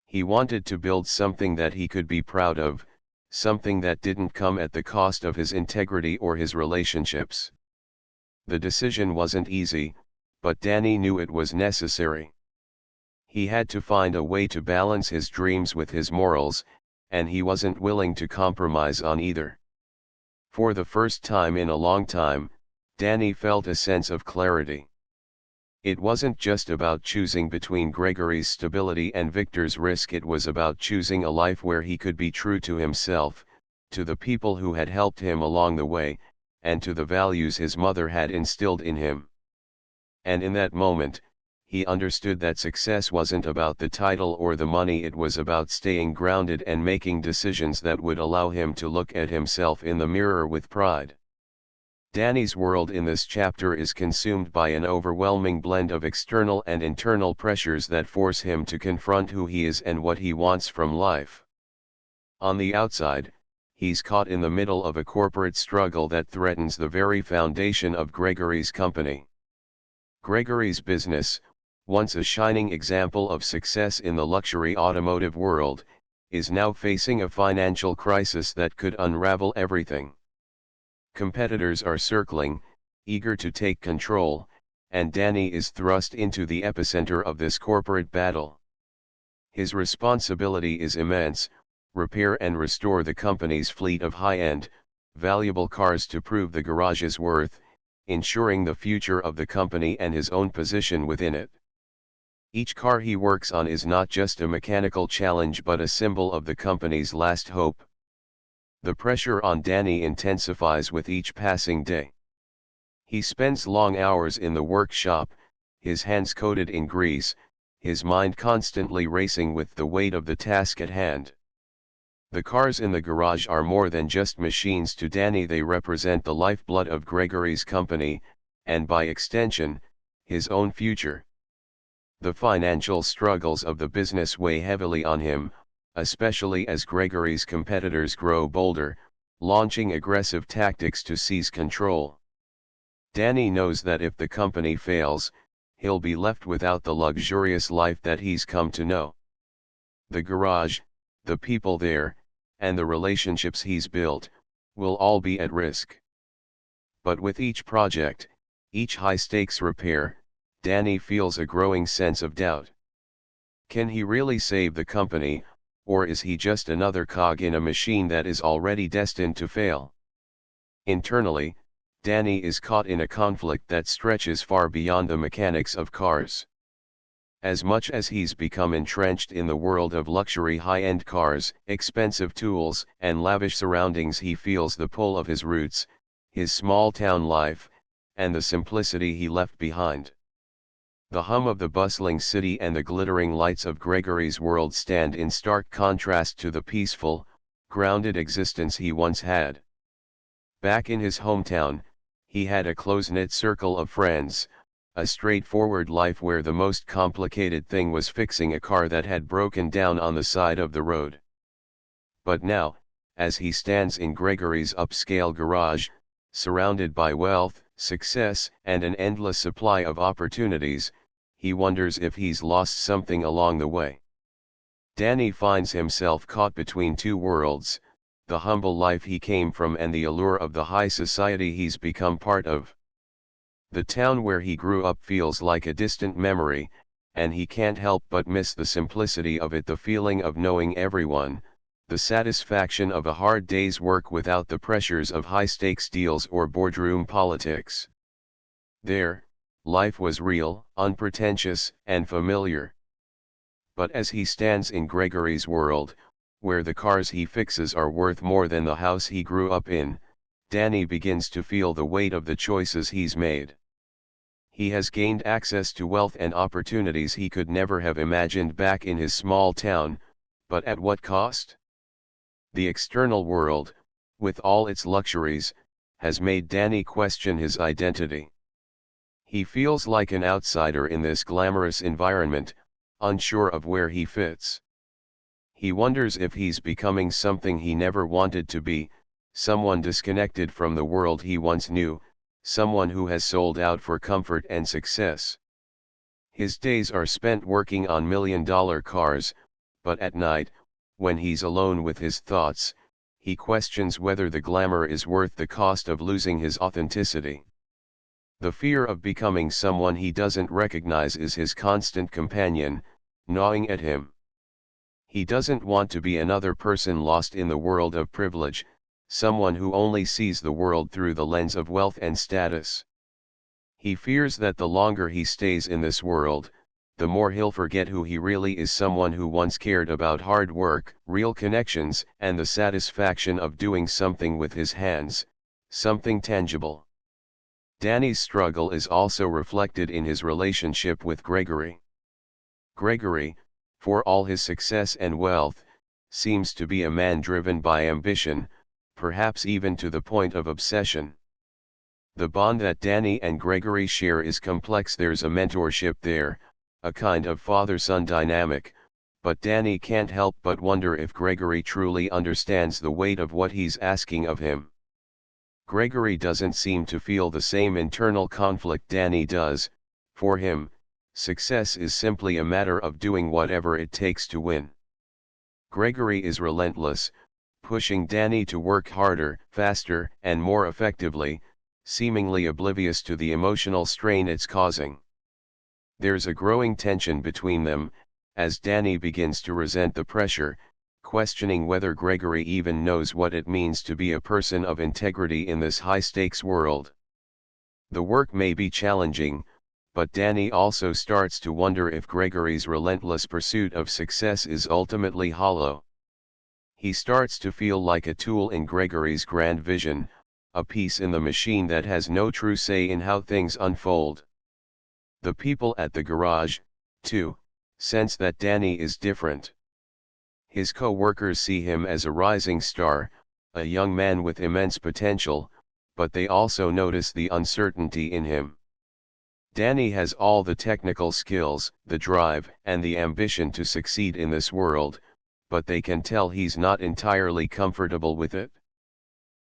He wanted to build something that he could be proud of, something that didn't come at the cost of his integrity or his relationships. The decision wasn't easy, but Danny knew it was necessary. He had to find a way to balance his dreams with his morals, and he wasn't willing to compromise on either. For the first time in a long time, Danny felt a sense of clarity. It wasn't just about choosing between Gregory's stability and Victor's risk. It was about choosing a life where he could be true to himself, to the people who had helped him along the way, and to the values his mother had instilled in him. And in that moment, he understood that success wasn't about the title or the money. It was about staying grounded and making decisions that would allow him to look at himself in the mirror with pride. Danny's world in this chapter is consumed by an overwhelming blend of external and internal pressures that force him to confront who he is and what he wants from life. On the outside, he's caught in the middle of a corporate struggle that threatens the very foundation of Gregory's company. Gregory's business, once a shining example of success in the luxury automotive world, is now facing a financial crisis that could unravel everything. Competitors are circling, eager to take control, and Danny is thrust into the epicenter of this corporate battle. His responsibility is immense: repair and restore the company's fleet of high-end, valuable cars to prove the garage's worth, ensuring the future of the company and his own position within it. Each car he works on is not just a mechanical challenge but a symbol of the company's last hope. The pressure on Danny intensifies with each passing day. He spends long hours in the workshop, his hands coated in grease, his mind constantly racing with the weight of the task at hand. The cars in the garage are more than just machines to Danny. They represent the lifeblood of Gregory's company, and by extension, his own future. The financial struggles of the business weigh heavily on him, especially as Gregory's competitors grow bolder, launching aggressive tactics to seize control. Danny knows that if the company fails, he'll be left without the luxurious life that he's come to know. The garage, the people there, and the relationships he's built, will all be at risk. But with each project, each high-stakes repair, Danny feels a growing sense of doubt. Can he really save the company, or is he just another cog in a machine that is already destined to fail? Internally, Danny is caught in a conflict that stretches far beyond the mechanics of cars. As much as he's become entrenched in the world of luxury high-end cars, expensive tools, and lavish surroundings, he feels the pull of his roots, his small-town life, and the simplicity he left behind. The hum of the bustling city and the glittering lights of Gregory's world stand in stark contrast to the peaceful, grounded existence he once had. Back in his hometown, he had a close-knit circle of friends, a straightforward life where the most complicated thing was fixing a car that had broken down on the side of the road. But now, as he stands in Gregory's upscale garage, surrounded by wealth, success, and an endless supply of opportunities, he wonders if he's lost something along the way. Danny finds himself caught between two worlds: the humble life he came from and the allure of the high society he's become part of. The town where he grew up feels like a distant memory, and he can't help but miss the simplicity of it, the feeling of knowing everyone, the satisfaction of a hard day's work without the pressures of high-stakes deals or boardroom politics. There, life was real, unpretentious, and familiar. But as he stands in Gregory's world, where the cars he fixes are worth more than the house he grew up in, Danny begins to feel the weight of the choices he's made. He has gained access to wealth and opportunities he could never have imagined back in his small town, but at what cost? The external world, with all its luxuries, has made Danny question his identity. He feels like an outsider in this glamorous environment, unsure of where he fits. He wonders if he's becoming something he never wanted to be, someone disconnected from the world he once knew, someone who has sold out for comfort and success. His days are spent working on million-dollar cars, but at night, when he's alone with his thoughts, he questions whether the glamour is worth the cost of losing his authenticity. The fear of becoming someone he doesn't recognize is his constant companion, gnawing at him. He doesn't want to be another person lost in the world of privilege, someone who only sees the world through the lens of wealth and status. He fears that the longer he stays in this world, the more he'll forget who he really is, someone who once cared about hard work, real connections, and the satisfaction of doing something with his hands, something tangible. Danny's struggle is also reflected in his relationship with Gregory. Gregory, for all his success and wealth, seems to be a man driven by ambition, perhaps even to the point of obsession. The bond that Danny and Gregory share is complex. There's a mentorship there, a kind of father-son dynamic, but Danny can't help but wonder if Gregory truly understands the weight of what he's asking of him. Gregory doesn't seem to feel the same internal conflict Danny does. For him, success is simply a matter of doing whatever it takes to win. Gregory is relentless, pushing Danny to work harder, faster, and more effectively, seemingly oblivious to the emotional strain it's causing. There's a growing tension between them, as Danny begins to resent the pressure, questioning whether Gregory even knows what it means to be a person of integrity in this high-stakes world. The work may be challenging, but Danny also starts to wonder if Gregory's relentless pursuit of success is ultimately hollow. He starts to feel like a tool in Gregory's grand vision, a piece in the machine that has no true say in how things unfold. The people at the garage, too, sense that Danny is different. His co-workers see him as a rising star, a young man with immense potential, but they also notice the uncertainty in him. Danny has all the technical skills, the drive, and the ambition to succeed in this world, but they can tell he's not entirely comfortable with it.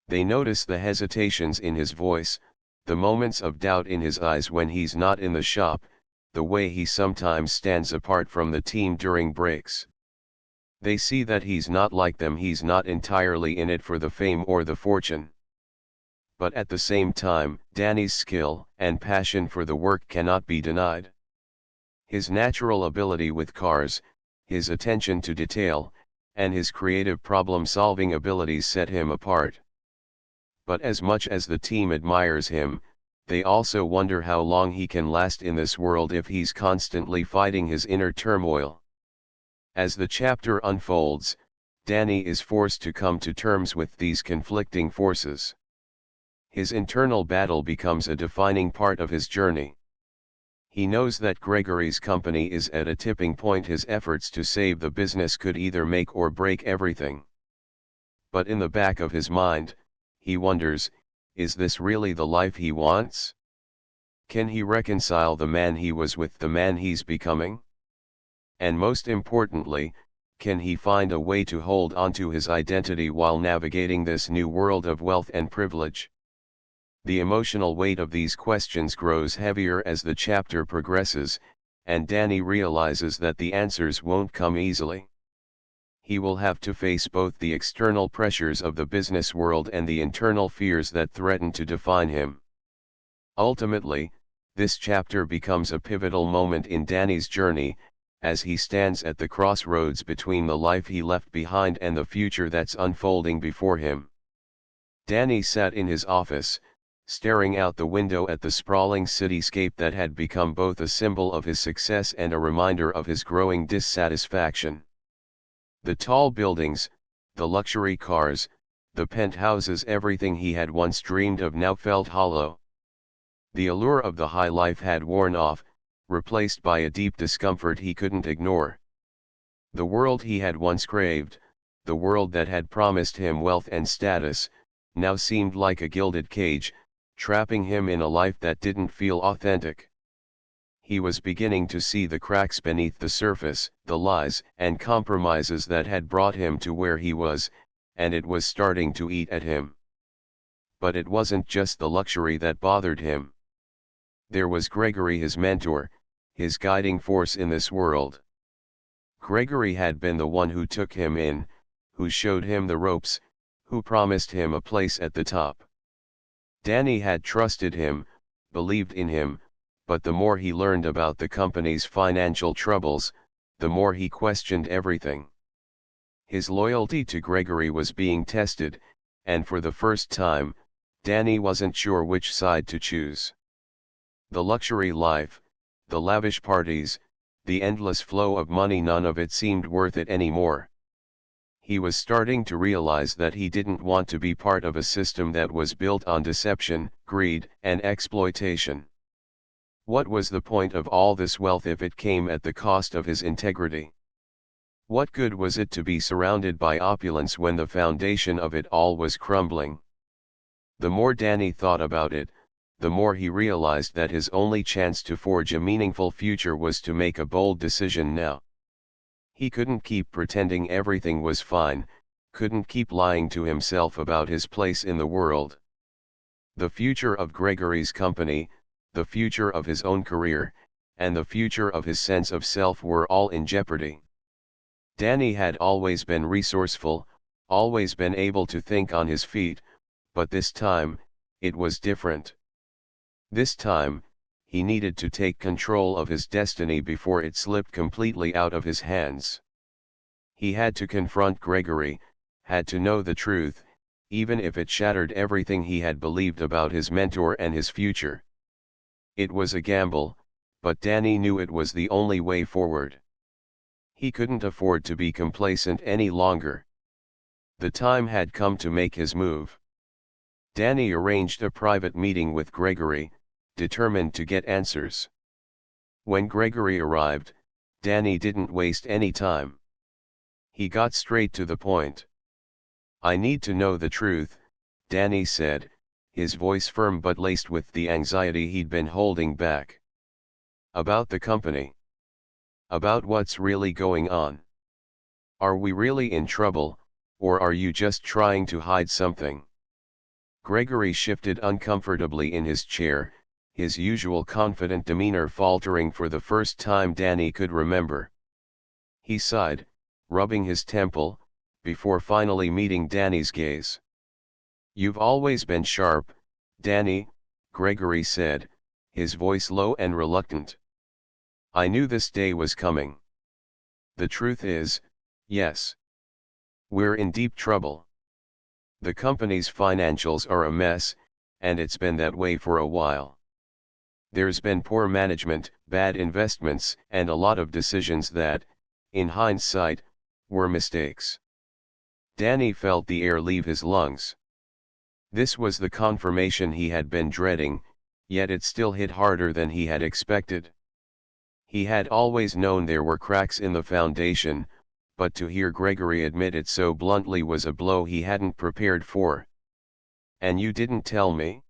They notice the hesitations in his voice, the moments of doubt in his eyes when he's not in the shop, the way he sometimes stands apart from the team during breaks. They see that he's not like them, he's not entirely in it for the fame or the fortune. But at the same time, Danny's skill and passion for the work cannot be denied. His natural ability with cars, his attention to detail, and his creative problem-solving abilities set him apart. But as much as the team admires him, they also wonder how long he can last in this world if he's constantly fighting his inner turmoil. As the chapter unfolds, Danny is forced to come to terms with these conflicting forces. His internal battle becomes a defining part of his journey. He knows that Gregory's company is at a tipping point. His efforts to save the business could either make or break everything. But in the back of his mind, he wonders, is this really the life he wants? Can he reconcile the man he was with the man he's becoming? And most importantly, can he find a way to hold onto his identity while navigating this new world of wealth and privilege? The emotional weight of these questions grows heavier as the chapter progresses, and Danny realizes that the answers won't come easily. He will have to face both the external pressures of the business world and the internal fears that threaten to define him. Ultimately, this chapter becomes a pivotal moment in Danny's journey, as he stands at the crossroads between the life he left behind and the future that's unfolding before him. Danny sat in his office, staring out the window at the sprawling cityscape that had become both a symbol of his success and a reminder of his growing dissatisfaction. The tall buildings, the luxury cars, the penthouses, everything he had once dreamed of now felt hollow. The allure of the high life had worn off, replaced by a deep discomfort he couldn't ignore. The world he had once craved, the world that had promised him wealth and status, now seemed like a gilded cage, trapping him in a life that didn't feel authentic. He was beginning to see the cracks beneath the surface, the lies and compromises that had brought him to where he was, and it was starting to eat at him. But it wasn't just the luxury that bothered him. There was Gregory, his mentor, his guiding force in this world. Gregory had been the one who took him in, who showed him the ropes, who promised him a place at the top. Danny had trusted him, believed in him, but the more he learned about the company's financial troubles, the more he questioned everything. His loyalty to Gregory was being tested, and for the first time, Danny wasn't sure which side to choose. The luxury life, the lavish parties, the endless flow of money, none of it seemed worth it anymore. He was starting to realize that he didn't want to be part of a system that was built on deception, greed, and exploitation. What was the point of all this wealth if it came at the cost of his integrity? What good was it to be surrounded by opulence when the foundation of it all was crumbling? The more Danny thought about it, the more he realized that his only chance to forge a meaningful future was to make a bold decision now. He couldn't keep pretending everything was fine, couldn't keep lying to himself about his place in the world. The future of Gregory's company, the future of his own career, and the future of his sense of self were all in jeopardy. Danny had always been resourceful, always been able to think on his feet, but this time, it was different. This time, he needed to take control of his destiny before it slipped completely out of his hands. He had to confront Gregory, had to know the truth, even if it shattered everything he had believed about his mentor and his future. It was a gamble, but Danny knew it was the only way forward. He couldn't afford to be complacent any longer. The time had come to make his move. Danny arranged a private meeting with Gregory, determined to get answers. When Gregory arrived, Danny didn't waste any time. He got straight to the point. "I need to know the truth," Danny said, his voice firm but laced with the anxiety he'd been holding back. "About the company. About what's really going on. Are we really in trouble, or are you just trying to hide something?" Gregory shifted uncomfortably in his chair, his usual confident demeanor faltering for the first time Danny could remember. He sighed, rubbing his temple, before finally meeting Danny's gaze. "You've always been sharp, Danny," Gregory said, his voice low and reluctant. "I knew this day was coming. The truth is, yes. We're in deep trouble. The company's financials are a mess, and it's been that way for a while. There's been poor management, bad investments, and a lot of decisions that, in hindsight, were mistakes." Danny felt the air leave his lungs. This was the confirmation he had been dreading, yet it still hit harder than he had expected. He had always known there were cracks in the foundation, but to hear Gregory admit it so bluntly was a blow he hadn't prepared for. "And you didn't tell me?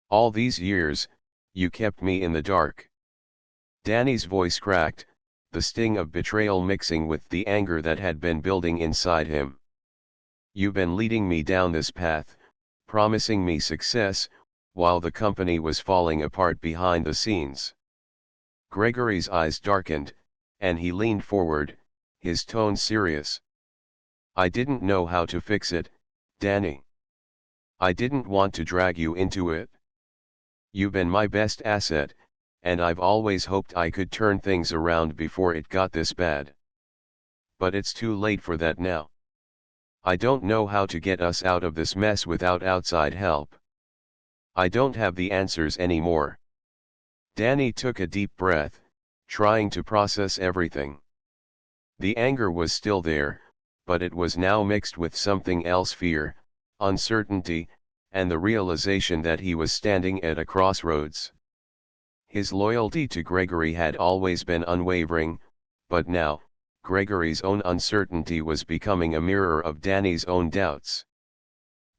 All these years, you kept me in the dark." Danny's voice cracked, the sting of betrayal mixing with the anger that had been building inside him. "You've been leading me down this path, promising me success, while the company was falling apart behind the scenes." Gregory's eyes darkened, and he leaned forward, his tone serious. "I didn't know how to fix it, Danny. I didn't want to drag you into it. You've been my best asset, and I've always hoped I could turn things around before it got this bad. But it's too late for that now. I don't know how to get us out of this mess without outside help. I don't have the answers anymore." Danny took a deep breath, trying to process everything. The anger was still there, but it was now mixed with something else: fear, uncertainty, and the realization that he was standing at a crossroads. His loyalty to Gregory had always been unwavering, but now, Gregory's own uncertainty was becoming a mirror of Danny's own doubts.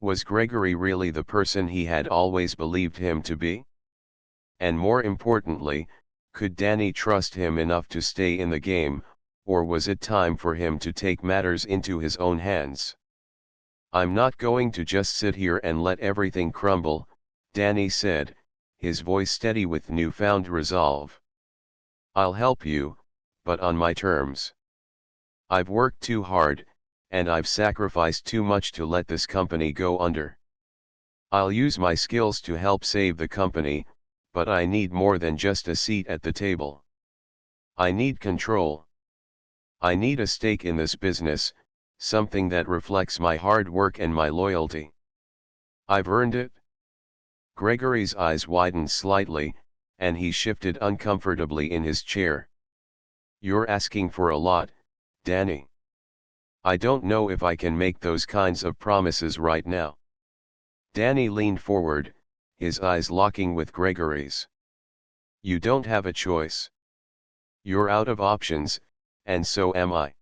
Was Gregory really the person he had always believed him to be? And more importantly, could Danny trust him enough to stay in the game, or was it time for him to take matters into his own hands? "I'm not going to just sit here and let everything crumble," Danny said, his voice steady with newfound resolve. "I'll help you, but on my terms. I've worked too hard, and I've sacrificed too much to let this company go under. I'll use my skills to help save the company, but I need more than just a seat at the table. I need control. I need a stake in this business, something that reflects my hard work and my loyalty. I've earned it." Gregory's eyes widened slightly, and he shifted uncomfortably in his chair. "You're asking for a lot, Danny. I don't know if I can make those kinds of promises right now." Danny leaned forward, his eyes locking with Gregory's. "You don't have a choice. You're out of options, and so am I.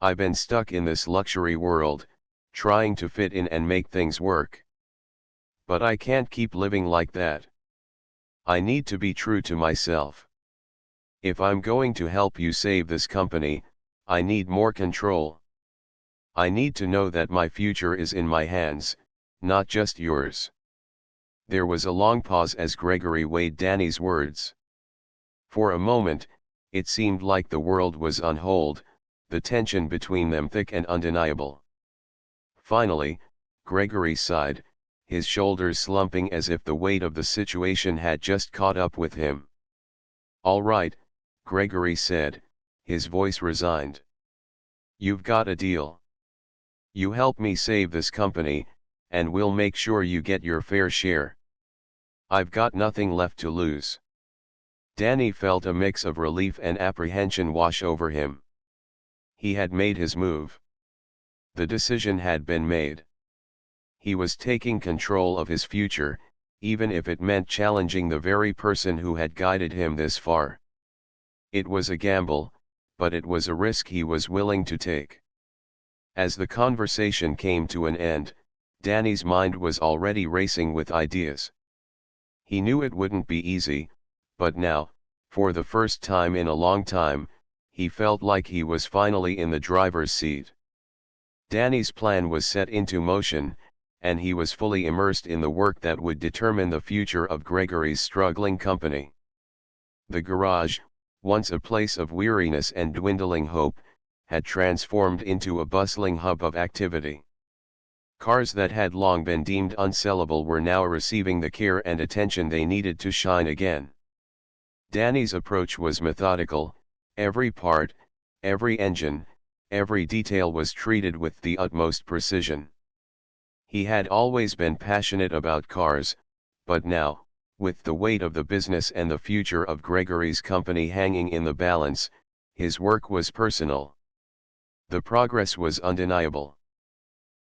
I've been stuck in this luxury world, trying to fit in and make things work. But I can't keep living like that. I need to be true to myself. If I'm going to help you save this company, I need more control. I need to know that my future is in my hands, not just yours." There was a long pause as Gregory weighed Danny's words. For a moment, it seemed like the world was on hold, the tension between them thick and undeniable. Finally, Gregory sighed, his shoulders slumping as if the weight of the situation had just caught up with him. "All right," Gregory said, his voice resigned. "You've got a deal. You help me save this company, and we'll make sure you get your fair share. I've got nothing left to lose." Danny felt a mix of relief and apprehension wash over him. He had made his move. The decision had been made. He was taking control of his future, even if it meant challenging the very person who had guided him this far. It was a gamble, but it was a risk he was willing to take. As the conversation came to an end, Danny's mind was already racing with ideas. He knew it wouldn't be easy, but now, for the first time in a long time, he felt like he was finally in the driver's seat. Danny's plan was set into motion, and he was fully immersed in the work that would determine the future of Gregory's struggling company. The garage, once a place of weariness and dwindling hope, had transformed into a bustling hub of activity. Cars that had long been deemed unsellable were now receiving the care and attention they needed to shine again. Danny's approach was methodical. Every part, every engine, every detail was treated with the utmost precision. He had always been passionate about cars, but now, with the weight of the business and the future of Gregory's company hanging in the balance, his work was personal. The progress was undeniable.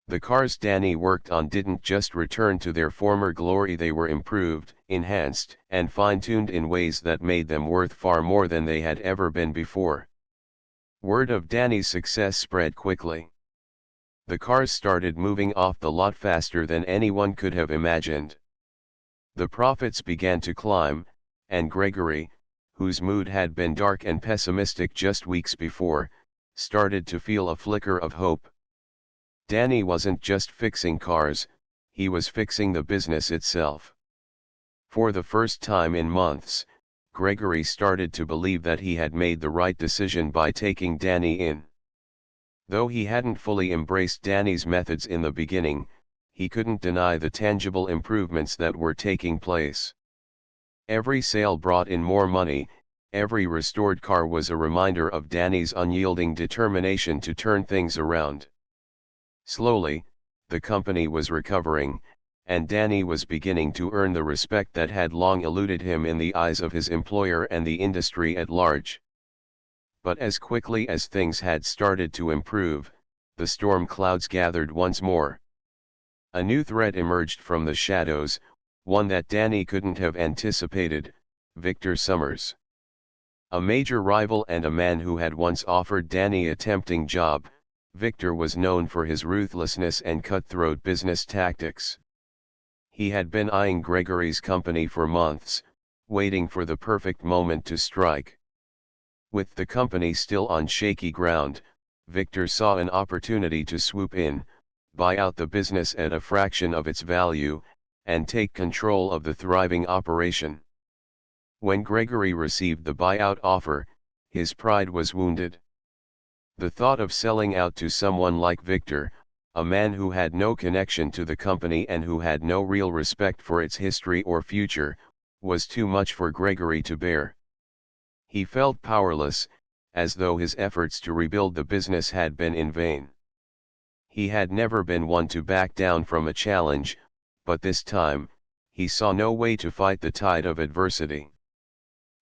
The cars Danny worked on didn't just return to their former glory, they were improved, enhanced, and fine-tuned in ways that made them worth far more than they had ever been before. Word of Danny's success spread quickly. The cars started moving off the lot faster than anyone could have imagined. The profits began to climb, and Gregory, whose mood had been dark and pessimistic just weeks before, started to feel a flicker of hope. Danny wasn't just fixing cars, he was fixing the business itself. For the first time in months, Gregory started to believe that he had made the right decision by taking Danny in. Though he hadn't fully embraced Danny's methods in the beginning, he couldn't deny the tangible improvements that were taking place. Every sale brought in more money, every restored car was a reminder of Danny's unyielding determination to turn things around. Slowly, the company was recovering, and Danny was beginning to earn the respect that had long eluded him in the eyes of his employer and the industry at large. But as quickly as things had started to improve, the storm clouds gathered once more. A new threat emerged from the shadows, one that Danny couldn't have anticipated: Victor Summers. A major rival and a man who had once offered Danny a tempting job, Victor was known for his ruthlessness and cutthroat business tactics. He had been eyeing Gregory's company for months, waiting for the perfect moment to strike. With the company still on shaky ground, Victor saw an opportunity to swoop in, buy out the business at a fraction of its value, and take control of the thriving operation. When Gregory received the buyout offer, his pride was wounded. The thought of selling out to someone like Victor, a man who had no connection to the company and who had no real respect for its history or future, was too much for Gregory to bear. He felt powerless, as though his efforts to rebuild the business had been in vain. He had never been one to back down from a challenge, but this time, he saw no way to fight the tide of adversity.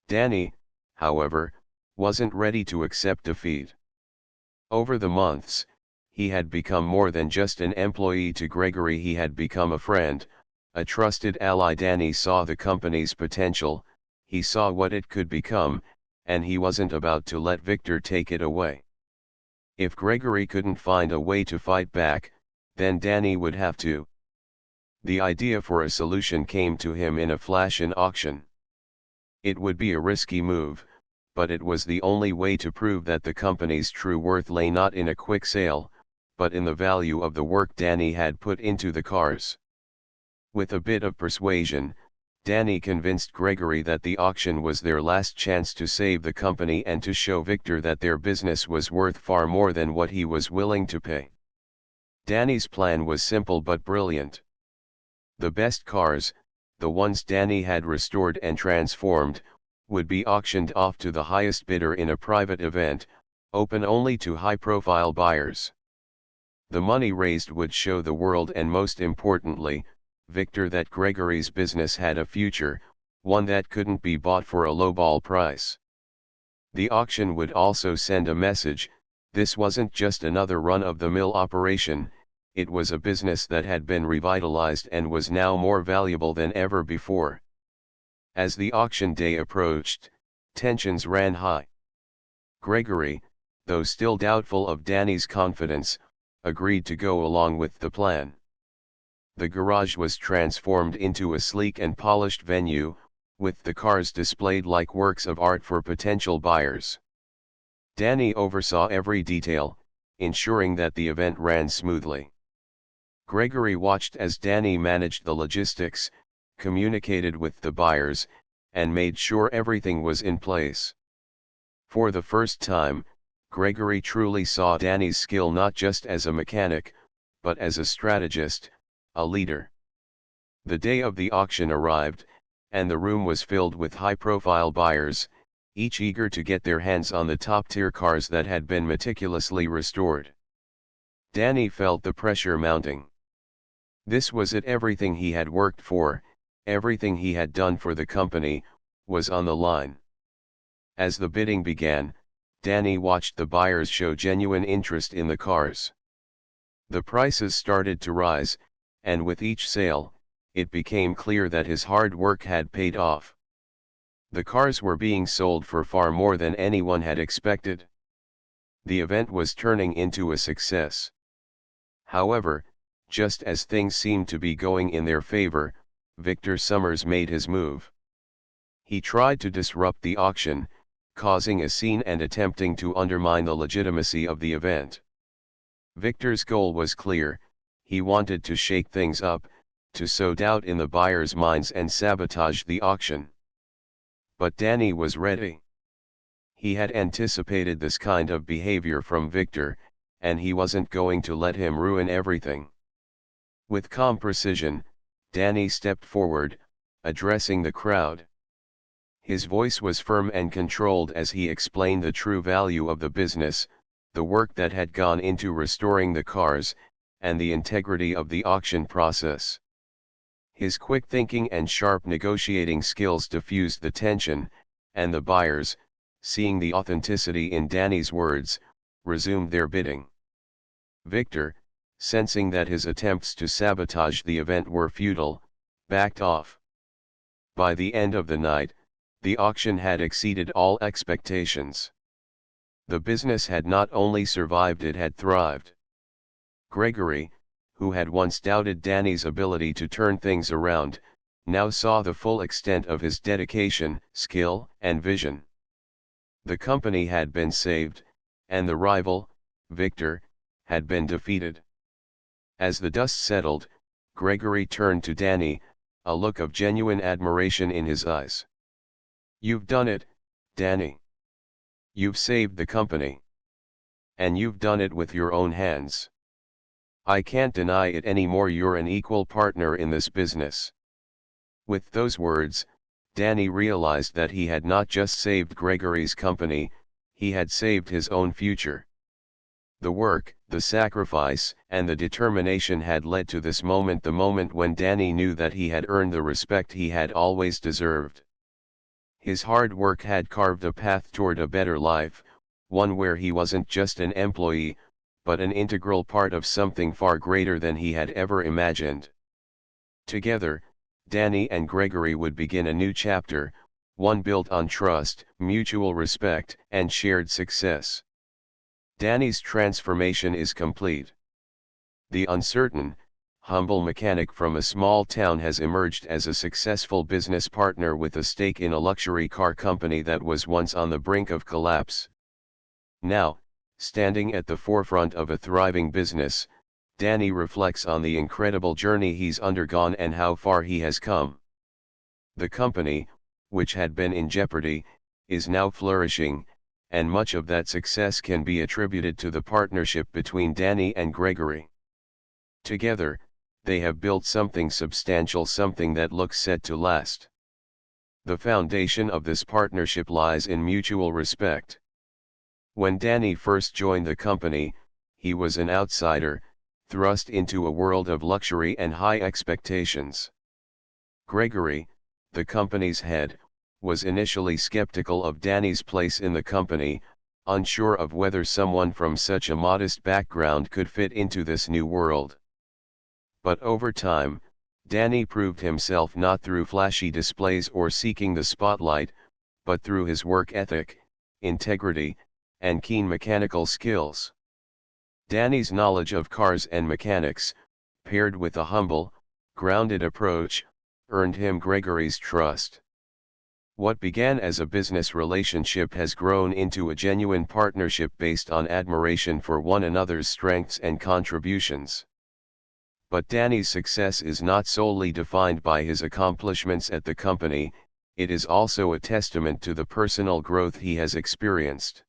Danny, however, wasn't ready to accept defeat. Over the months, he had become more than just an employee to Gregory. He had become a friend, a trusted ally. Danny saw the company's potential, he saw what it could become, and he wasn't about to let Victor take it away. If Gregory couldn't find a way to fight back, then Danny would have to. The idea for a solution came to him in a flash: an auction. It would be a risky move, but it was the only way to prove that the company's true worth lay not in a quick sale, but in the value of the work Danny had put into the cars. With a bit of persuasion, Danny convinced Gregory that the auction was their last chance to save the company and to show Victor that their business was worth far more than what he was willing to pay. Danny's plan was simple but brilliant. The best cars, the ones Danny had restored and transformed, would be auctioned off to the highest bidder in a private event, open only to high-profile buyers. The money raised would show the world, and most importantly, Victor, that Gregory's business had a future, one that couldn't be bought for a lowball price. The auction would also send a message: this wasn't just another run-of-the-mill operation, it was a business that had been revitalized and was now more valuable than ever before. As the auction day approached, tensions ran high. Gregory, though still doubtful of Danny's confidence, agreed to go along with the plan. The garage was transformed into a sleek and polished venue, with the cars displayed like works of art for potential buyers. Danny oversaw every detail, ensuring that the event ran smoothly. Gregory watched as Danny managed the logistics, communicated with the buyers, and made sure everything was in place. For the first time, Gregory truly saw Danny's skill not just as a mechanic, but as a strategist, a leader. The day of the auction arrived, and the room was filled with high-profile buyers, each eager to get their hands on the top-tier cars that had been meticulously restored. Danny felt the pressure mounting. This was it: everything he had worked for, everything he had done for the company, was on the line. As the bidding began, Danny watched the buyers show genuine interest in the cars. The prices started to rise, and with each sale, it became clear that his hard work had paid off. The cars were being sold for far more than anyone had expected. The event was turning into a success. However, just as things seemed to be going in their favor, Victor Summers made his move. He tried to disrupt the auction, causing a scene and attempting to undermine the legitimacy of the event. Victor's goal was clear: he wanted to shake things up, to sow doubt in the buyers' minds and sabotage the auction. But Danny was ready. He had anticipated this kind of behavior from Victor, and he wasn't going to let him ruin everything. With calm precision, Danny stepped forward, addressing the crowd. His voice was firm and controlled as he explained the true value of the business, the work that had gone into restoring the cars, and the integrity of the auction process. His quick thinking and sharp negotiating skills diffused the tension, and the buyers, seeing the authenticity in Danny's words, resumed their bidding. Victor, sensing that his attempts to sabotage the event were futile, backed off. By the end of the night, the auction had exceeded all expectations. The business had not only survived, it had thrived. Gregory, who had once doubted Danny's ability to turn things around, now saw the full extent of his dedication, skill, and vision. The company had been saved, and the rival, Victor, had been defeated. As the dust settled, Gregory turned to Danny, a look of genuine admiration in his eyes. "You've done it, Danny. You've saved the company. And you've done it with your own hands. I can't deny it anymore, you're an equal partner in this business." With those words, Danny realized that he had not just saved Gregory's company, he had saved his own future. The work, the sacrifice, and the determination had led to this moment, the moment when Danny knew that he had earned the respect he had always deserved. His hard work had carved a path toward a better life, one where he wasn't just an employee, but an integral part of something far greater than he had ever imagined. Together, Danny and Gregory would begin a new chapter, one built on trust, mutual respect, and shared success. Danny's transformation is complete. The uncertain, humble mechanic from a small town has emerged as a successful business partner with a stake in a luxury car company that was once on the brink of collapse. Now, standing at the forefront of a thriving business, Danny reflects on the incredible journey he's undergone and how far he has come. The company, which had been in jeopardy, is now flourishing, and much of that success can be attributed to the partnership between Danny and Gregory. Together, they have built something substantial, something that looks set to last. The foundation of this partnership lies in mutual respect. When Danny first joined the company, he was an outsider, thrust into a world of luxury and high expectations. Gregory, the company's head, was initially skeptical of Danny's place in the company, unsure of whether someone from such a modest background could fit into this new world. But over time, Danny proved himself not through flashy displays or seeking the spotlight, but through his work ethic, integrity, and keen mechanical skills. Danny's knowledge of cars and mechanics, paired with a humble, grounded approach, earned him Gregory's trust. What began as a business relationship has grown into a genuine partnership based on admiration for one another's strengths and contributions. But Danny's success is not solely defined by his accomplishments at the company, it is also a testament to the personal growth he has experienced.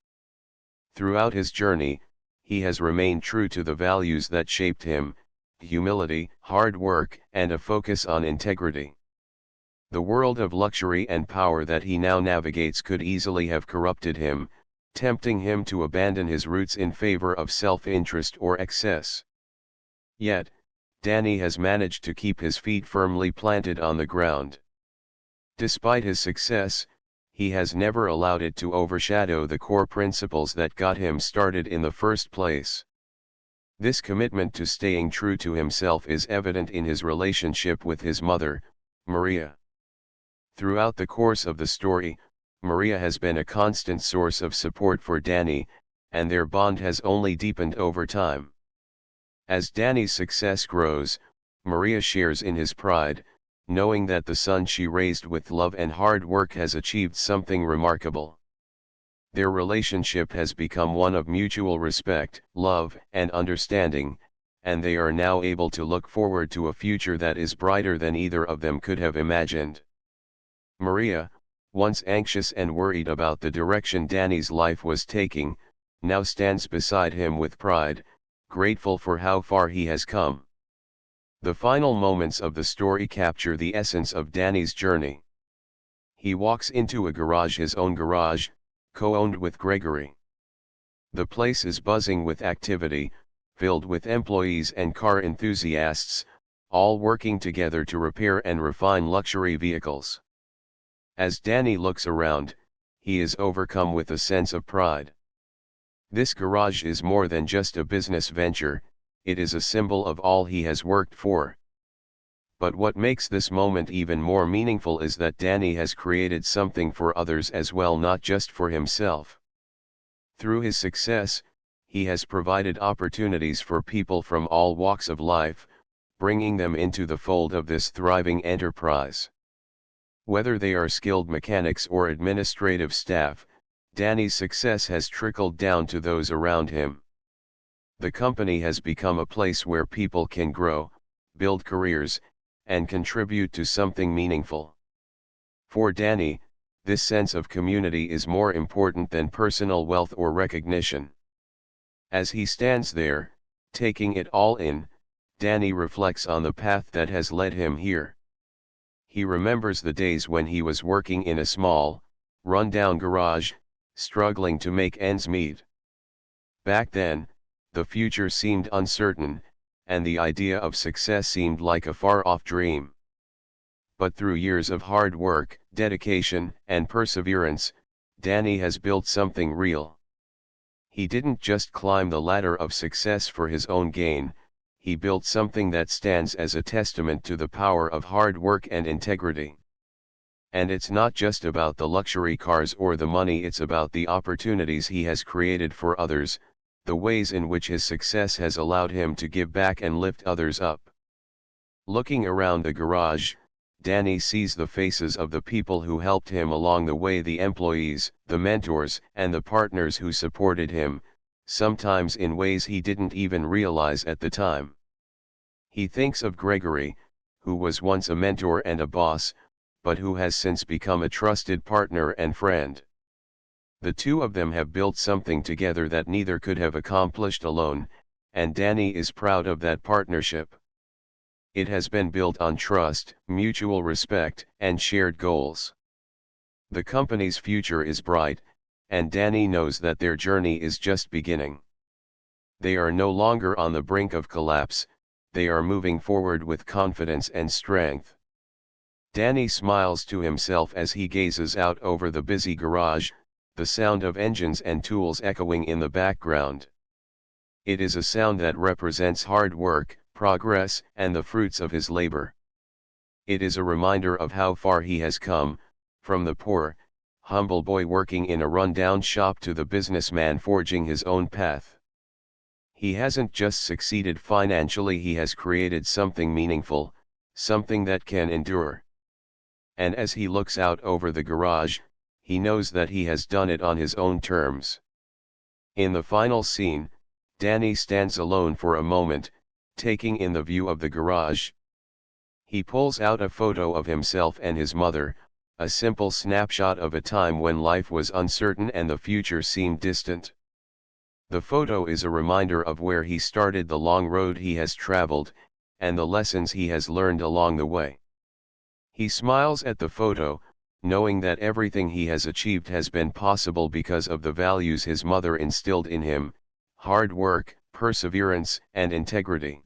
Throughout his journey, he has remained true to the values that shaped him: humility, hard work, and a focus on integrity. The world of luxury and power that he now navigates could easily have corrupted him, tempting him to abandon his roots in favor of self-interest or excess. Yet, Danny has managed to keep his feet firmly planted on the ground. Despite his success, he has never allowed it to overshadow the core principles that got him started in the first place. This commitment to staying true to himself is evident in his relationship with his mother, Maria. Throughout the course of the story, Maria has been a constant source of support for Danny, and their bond has only deepened over time. As Danny's success grows, Maria shares in his pride, knowing that the son she raised with love and hard work has achieved something remarkable. Their relationship has become one of mutual respect, love, and understanding, and they are now able to look forward to a future that is brighter than either of them could have imagined. Maria, once anxious and worried about the direction Danny's life was taking, now stands beside him with pride, grateful for how far he has come. The final moments of the story capture the essence of Danny's journey. He walks into a garage, his own garage, co-owned with Gregory. The place is buzzing with activity, filled with employees and car enthusiasts, all working together to repair and refine luxury vehicles. As Danny looks around, he is overcome with a sense of pride. This garage is more than just a business venture, it is a symbol of all he has worked for. But what makes this moment even more meaningful is that Danny has created something for others as well, not just for himself. Through his success, he has provided opportunities for people from all walks of life, bringing them into the fold of this thriving enterprise. Whether they are skilled mechanics or administrative staff, Danny's success has trickled down to those around him. The company has become a place where people can grow, build careers, and contribute to something meaningful. For Danny, this sense of community is more important than personal wealth or recognition. As he stands there, taking it all in, Danny reflects on the path that has led him here. He remembers the days when he was working in a small, run-down garage, struggling to make ends meet. Back then, the future seemed uncertain, and the idea of success seemed like a far-off dream. But through years of hard work, dedication, and perseverance, Danny has built something real. He didn't just climb the ladder of success for his own gain, he built something that stands as a testament to the power of hard work and integrity. And it's not just about the luxury cars or the money, it's about the opportunities he has created for others, the ways in which his success has allowed him to give back and lift others up. Looking around the garage, Danny sees the faces of the people who helped him along the way, the employees, the mentors, and the partners who supported him, sometimes in ways he didn't even realize at the time. He thinks of Gregory, who was once a mentor and a boss, but who has since become a trusted partner and friend. The two of them have built something together that neither could have accomplished alone, and Danny is proud of that partnership. It has been built on trust, mutual respect, and shared goals. The company's future is bright, and Danny knows that their journey is just beginning. They are no longer on the brink of collapse, they are moving forward with confidence and strength. Danny smiles to himself as he gazes out over the busy garage, the sound of engines and tools echoing in the background. It is a sound that represents hard work, progress, and the fruits of his labor. It is a reminder of how far he has come, from the poor, humble boy working in a run-down shop to the businessman forging his own path. He hasn't just succeeded financially, he has created something meaningful, something that can endure. And as he looks out over the garage, he knows that he has done it on his own terms. In the final scene, Danny stands alone for a moment, taking in the view of the garage. He pulls out a photo of himself and his mother, a simple snapshot of a time when life was uncertain and the future seemed distant. The photo is a reminder of where he started, the long road he has traveled, and the lessons he has learned along the way. He smiles at the photo, knowing that everything he has achieved has been possible because of the values his mother instilled in him: hard work, perseverance, and integrity.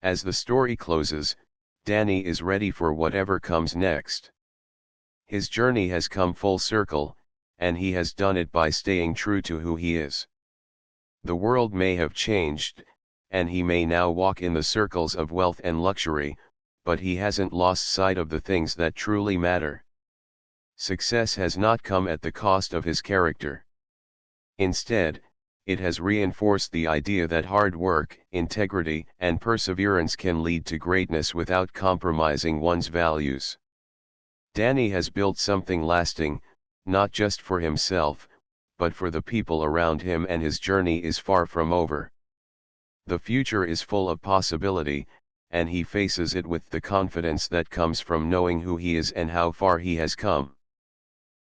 As the story closes, Danny is ready for whatever comes next. His journey has come full circle, and he has done it by staying true to who he is. The world may have changed, and he may now walk in the circles of wealth and luxury, but he hasn't lost sight of the things that truly matter. Success has not come at the cost of his character. Instead, it has reinforced the idea that hard work, integrity, and perseverance can lead to greatness without compromising one's values. Danny has built something lasting, not just for himself, but for the people around him, and his journey is far from over. The future is full of possibility, and he faces it with the confidence that comes from knowing who he is and how far he has come.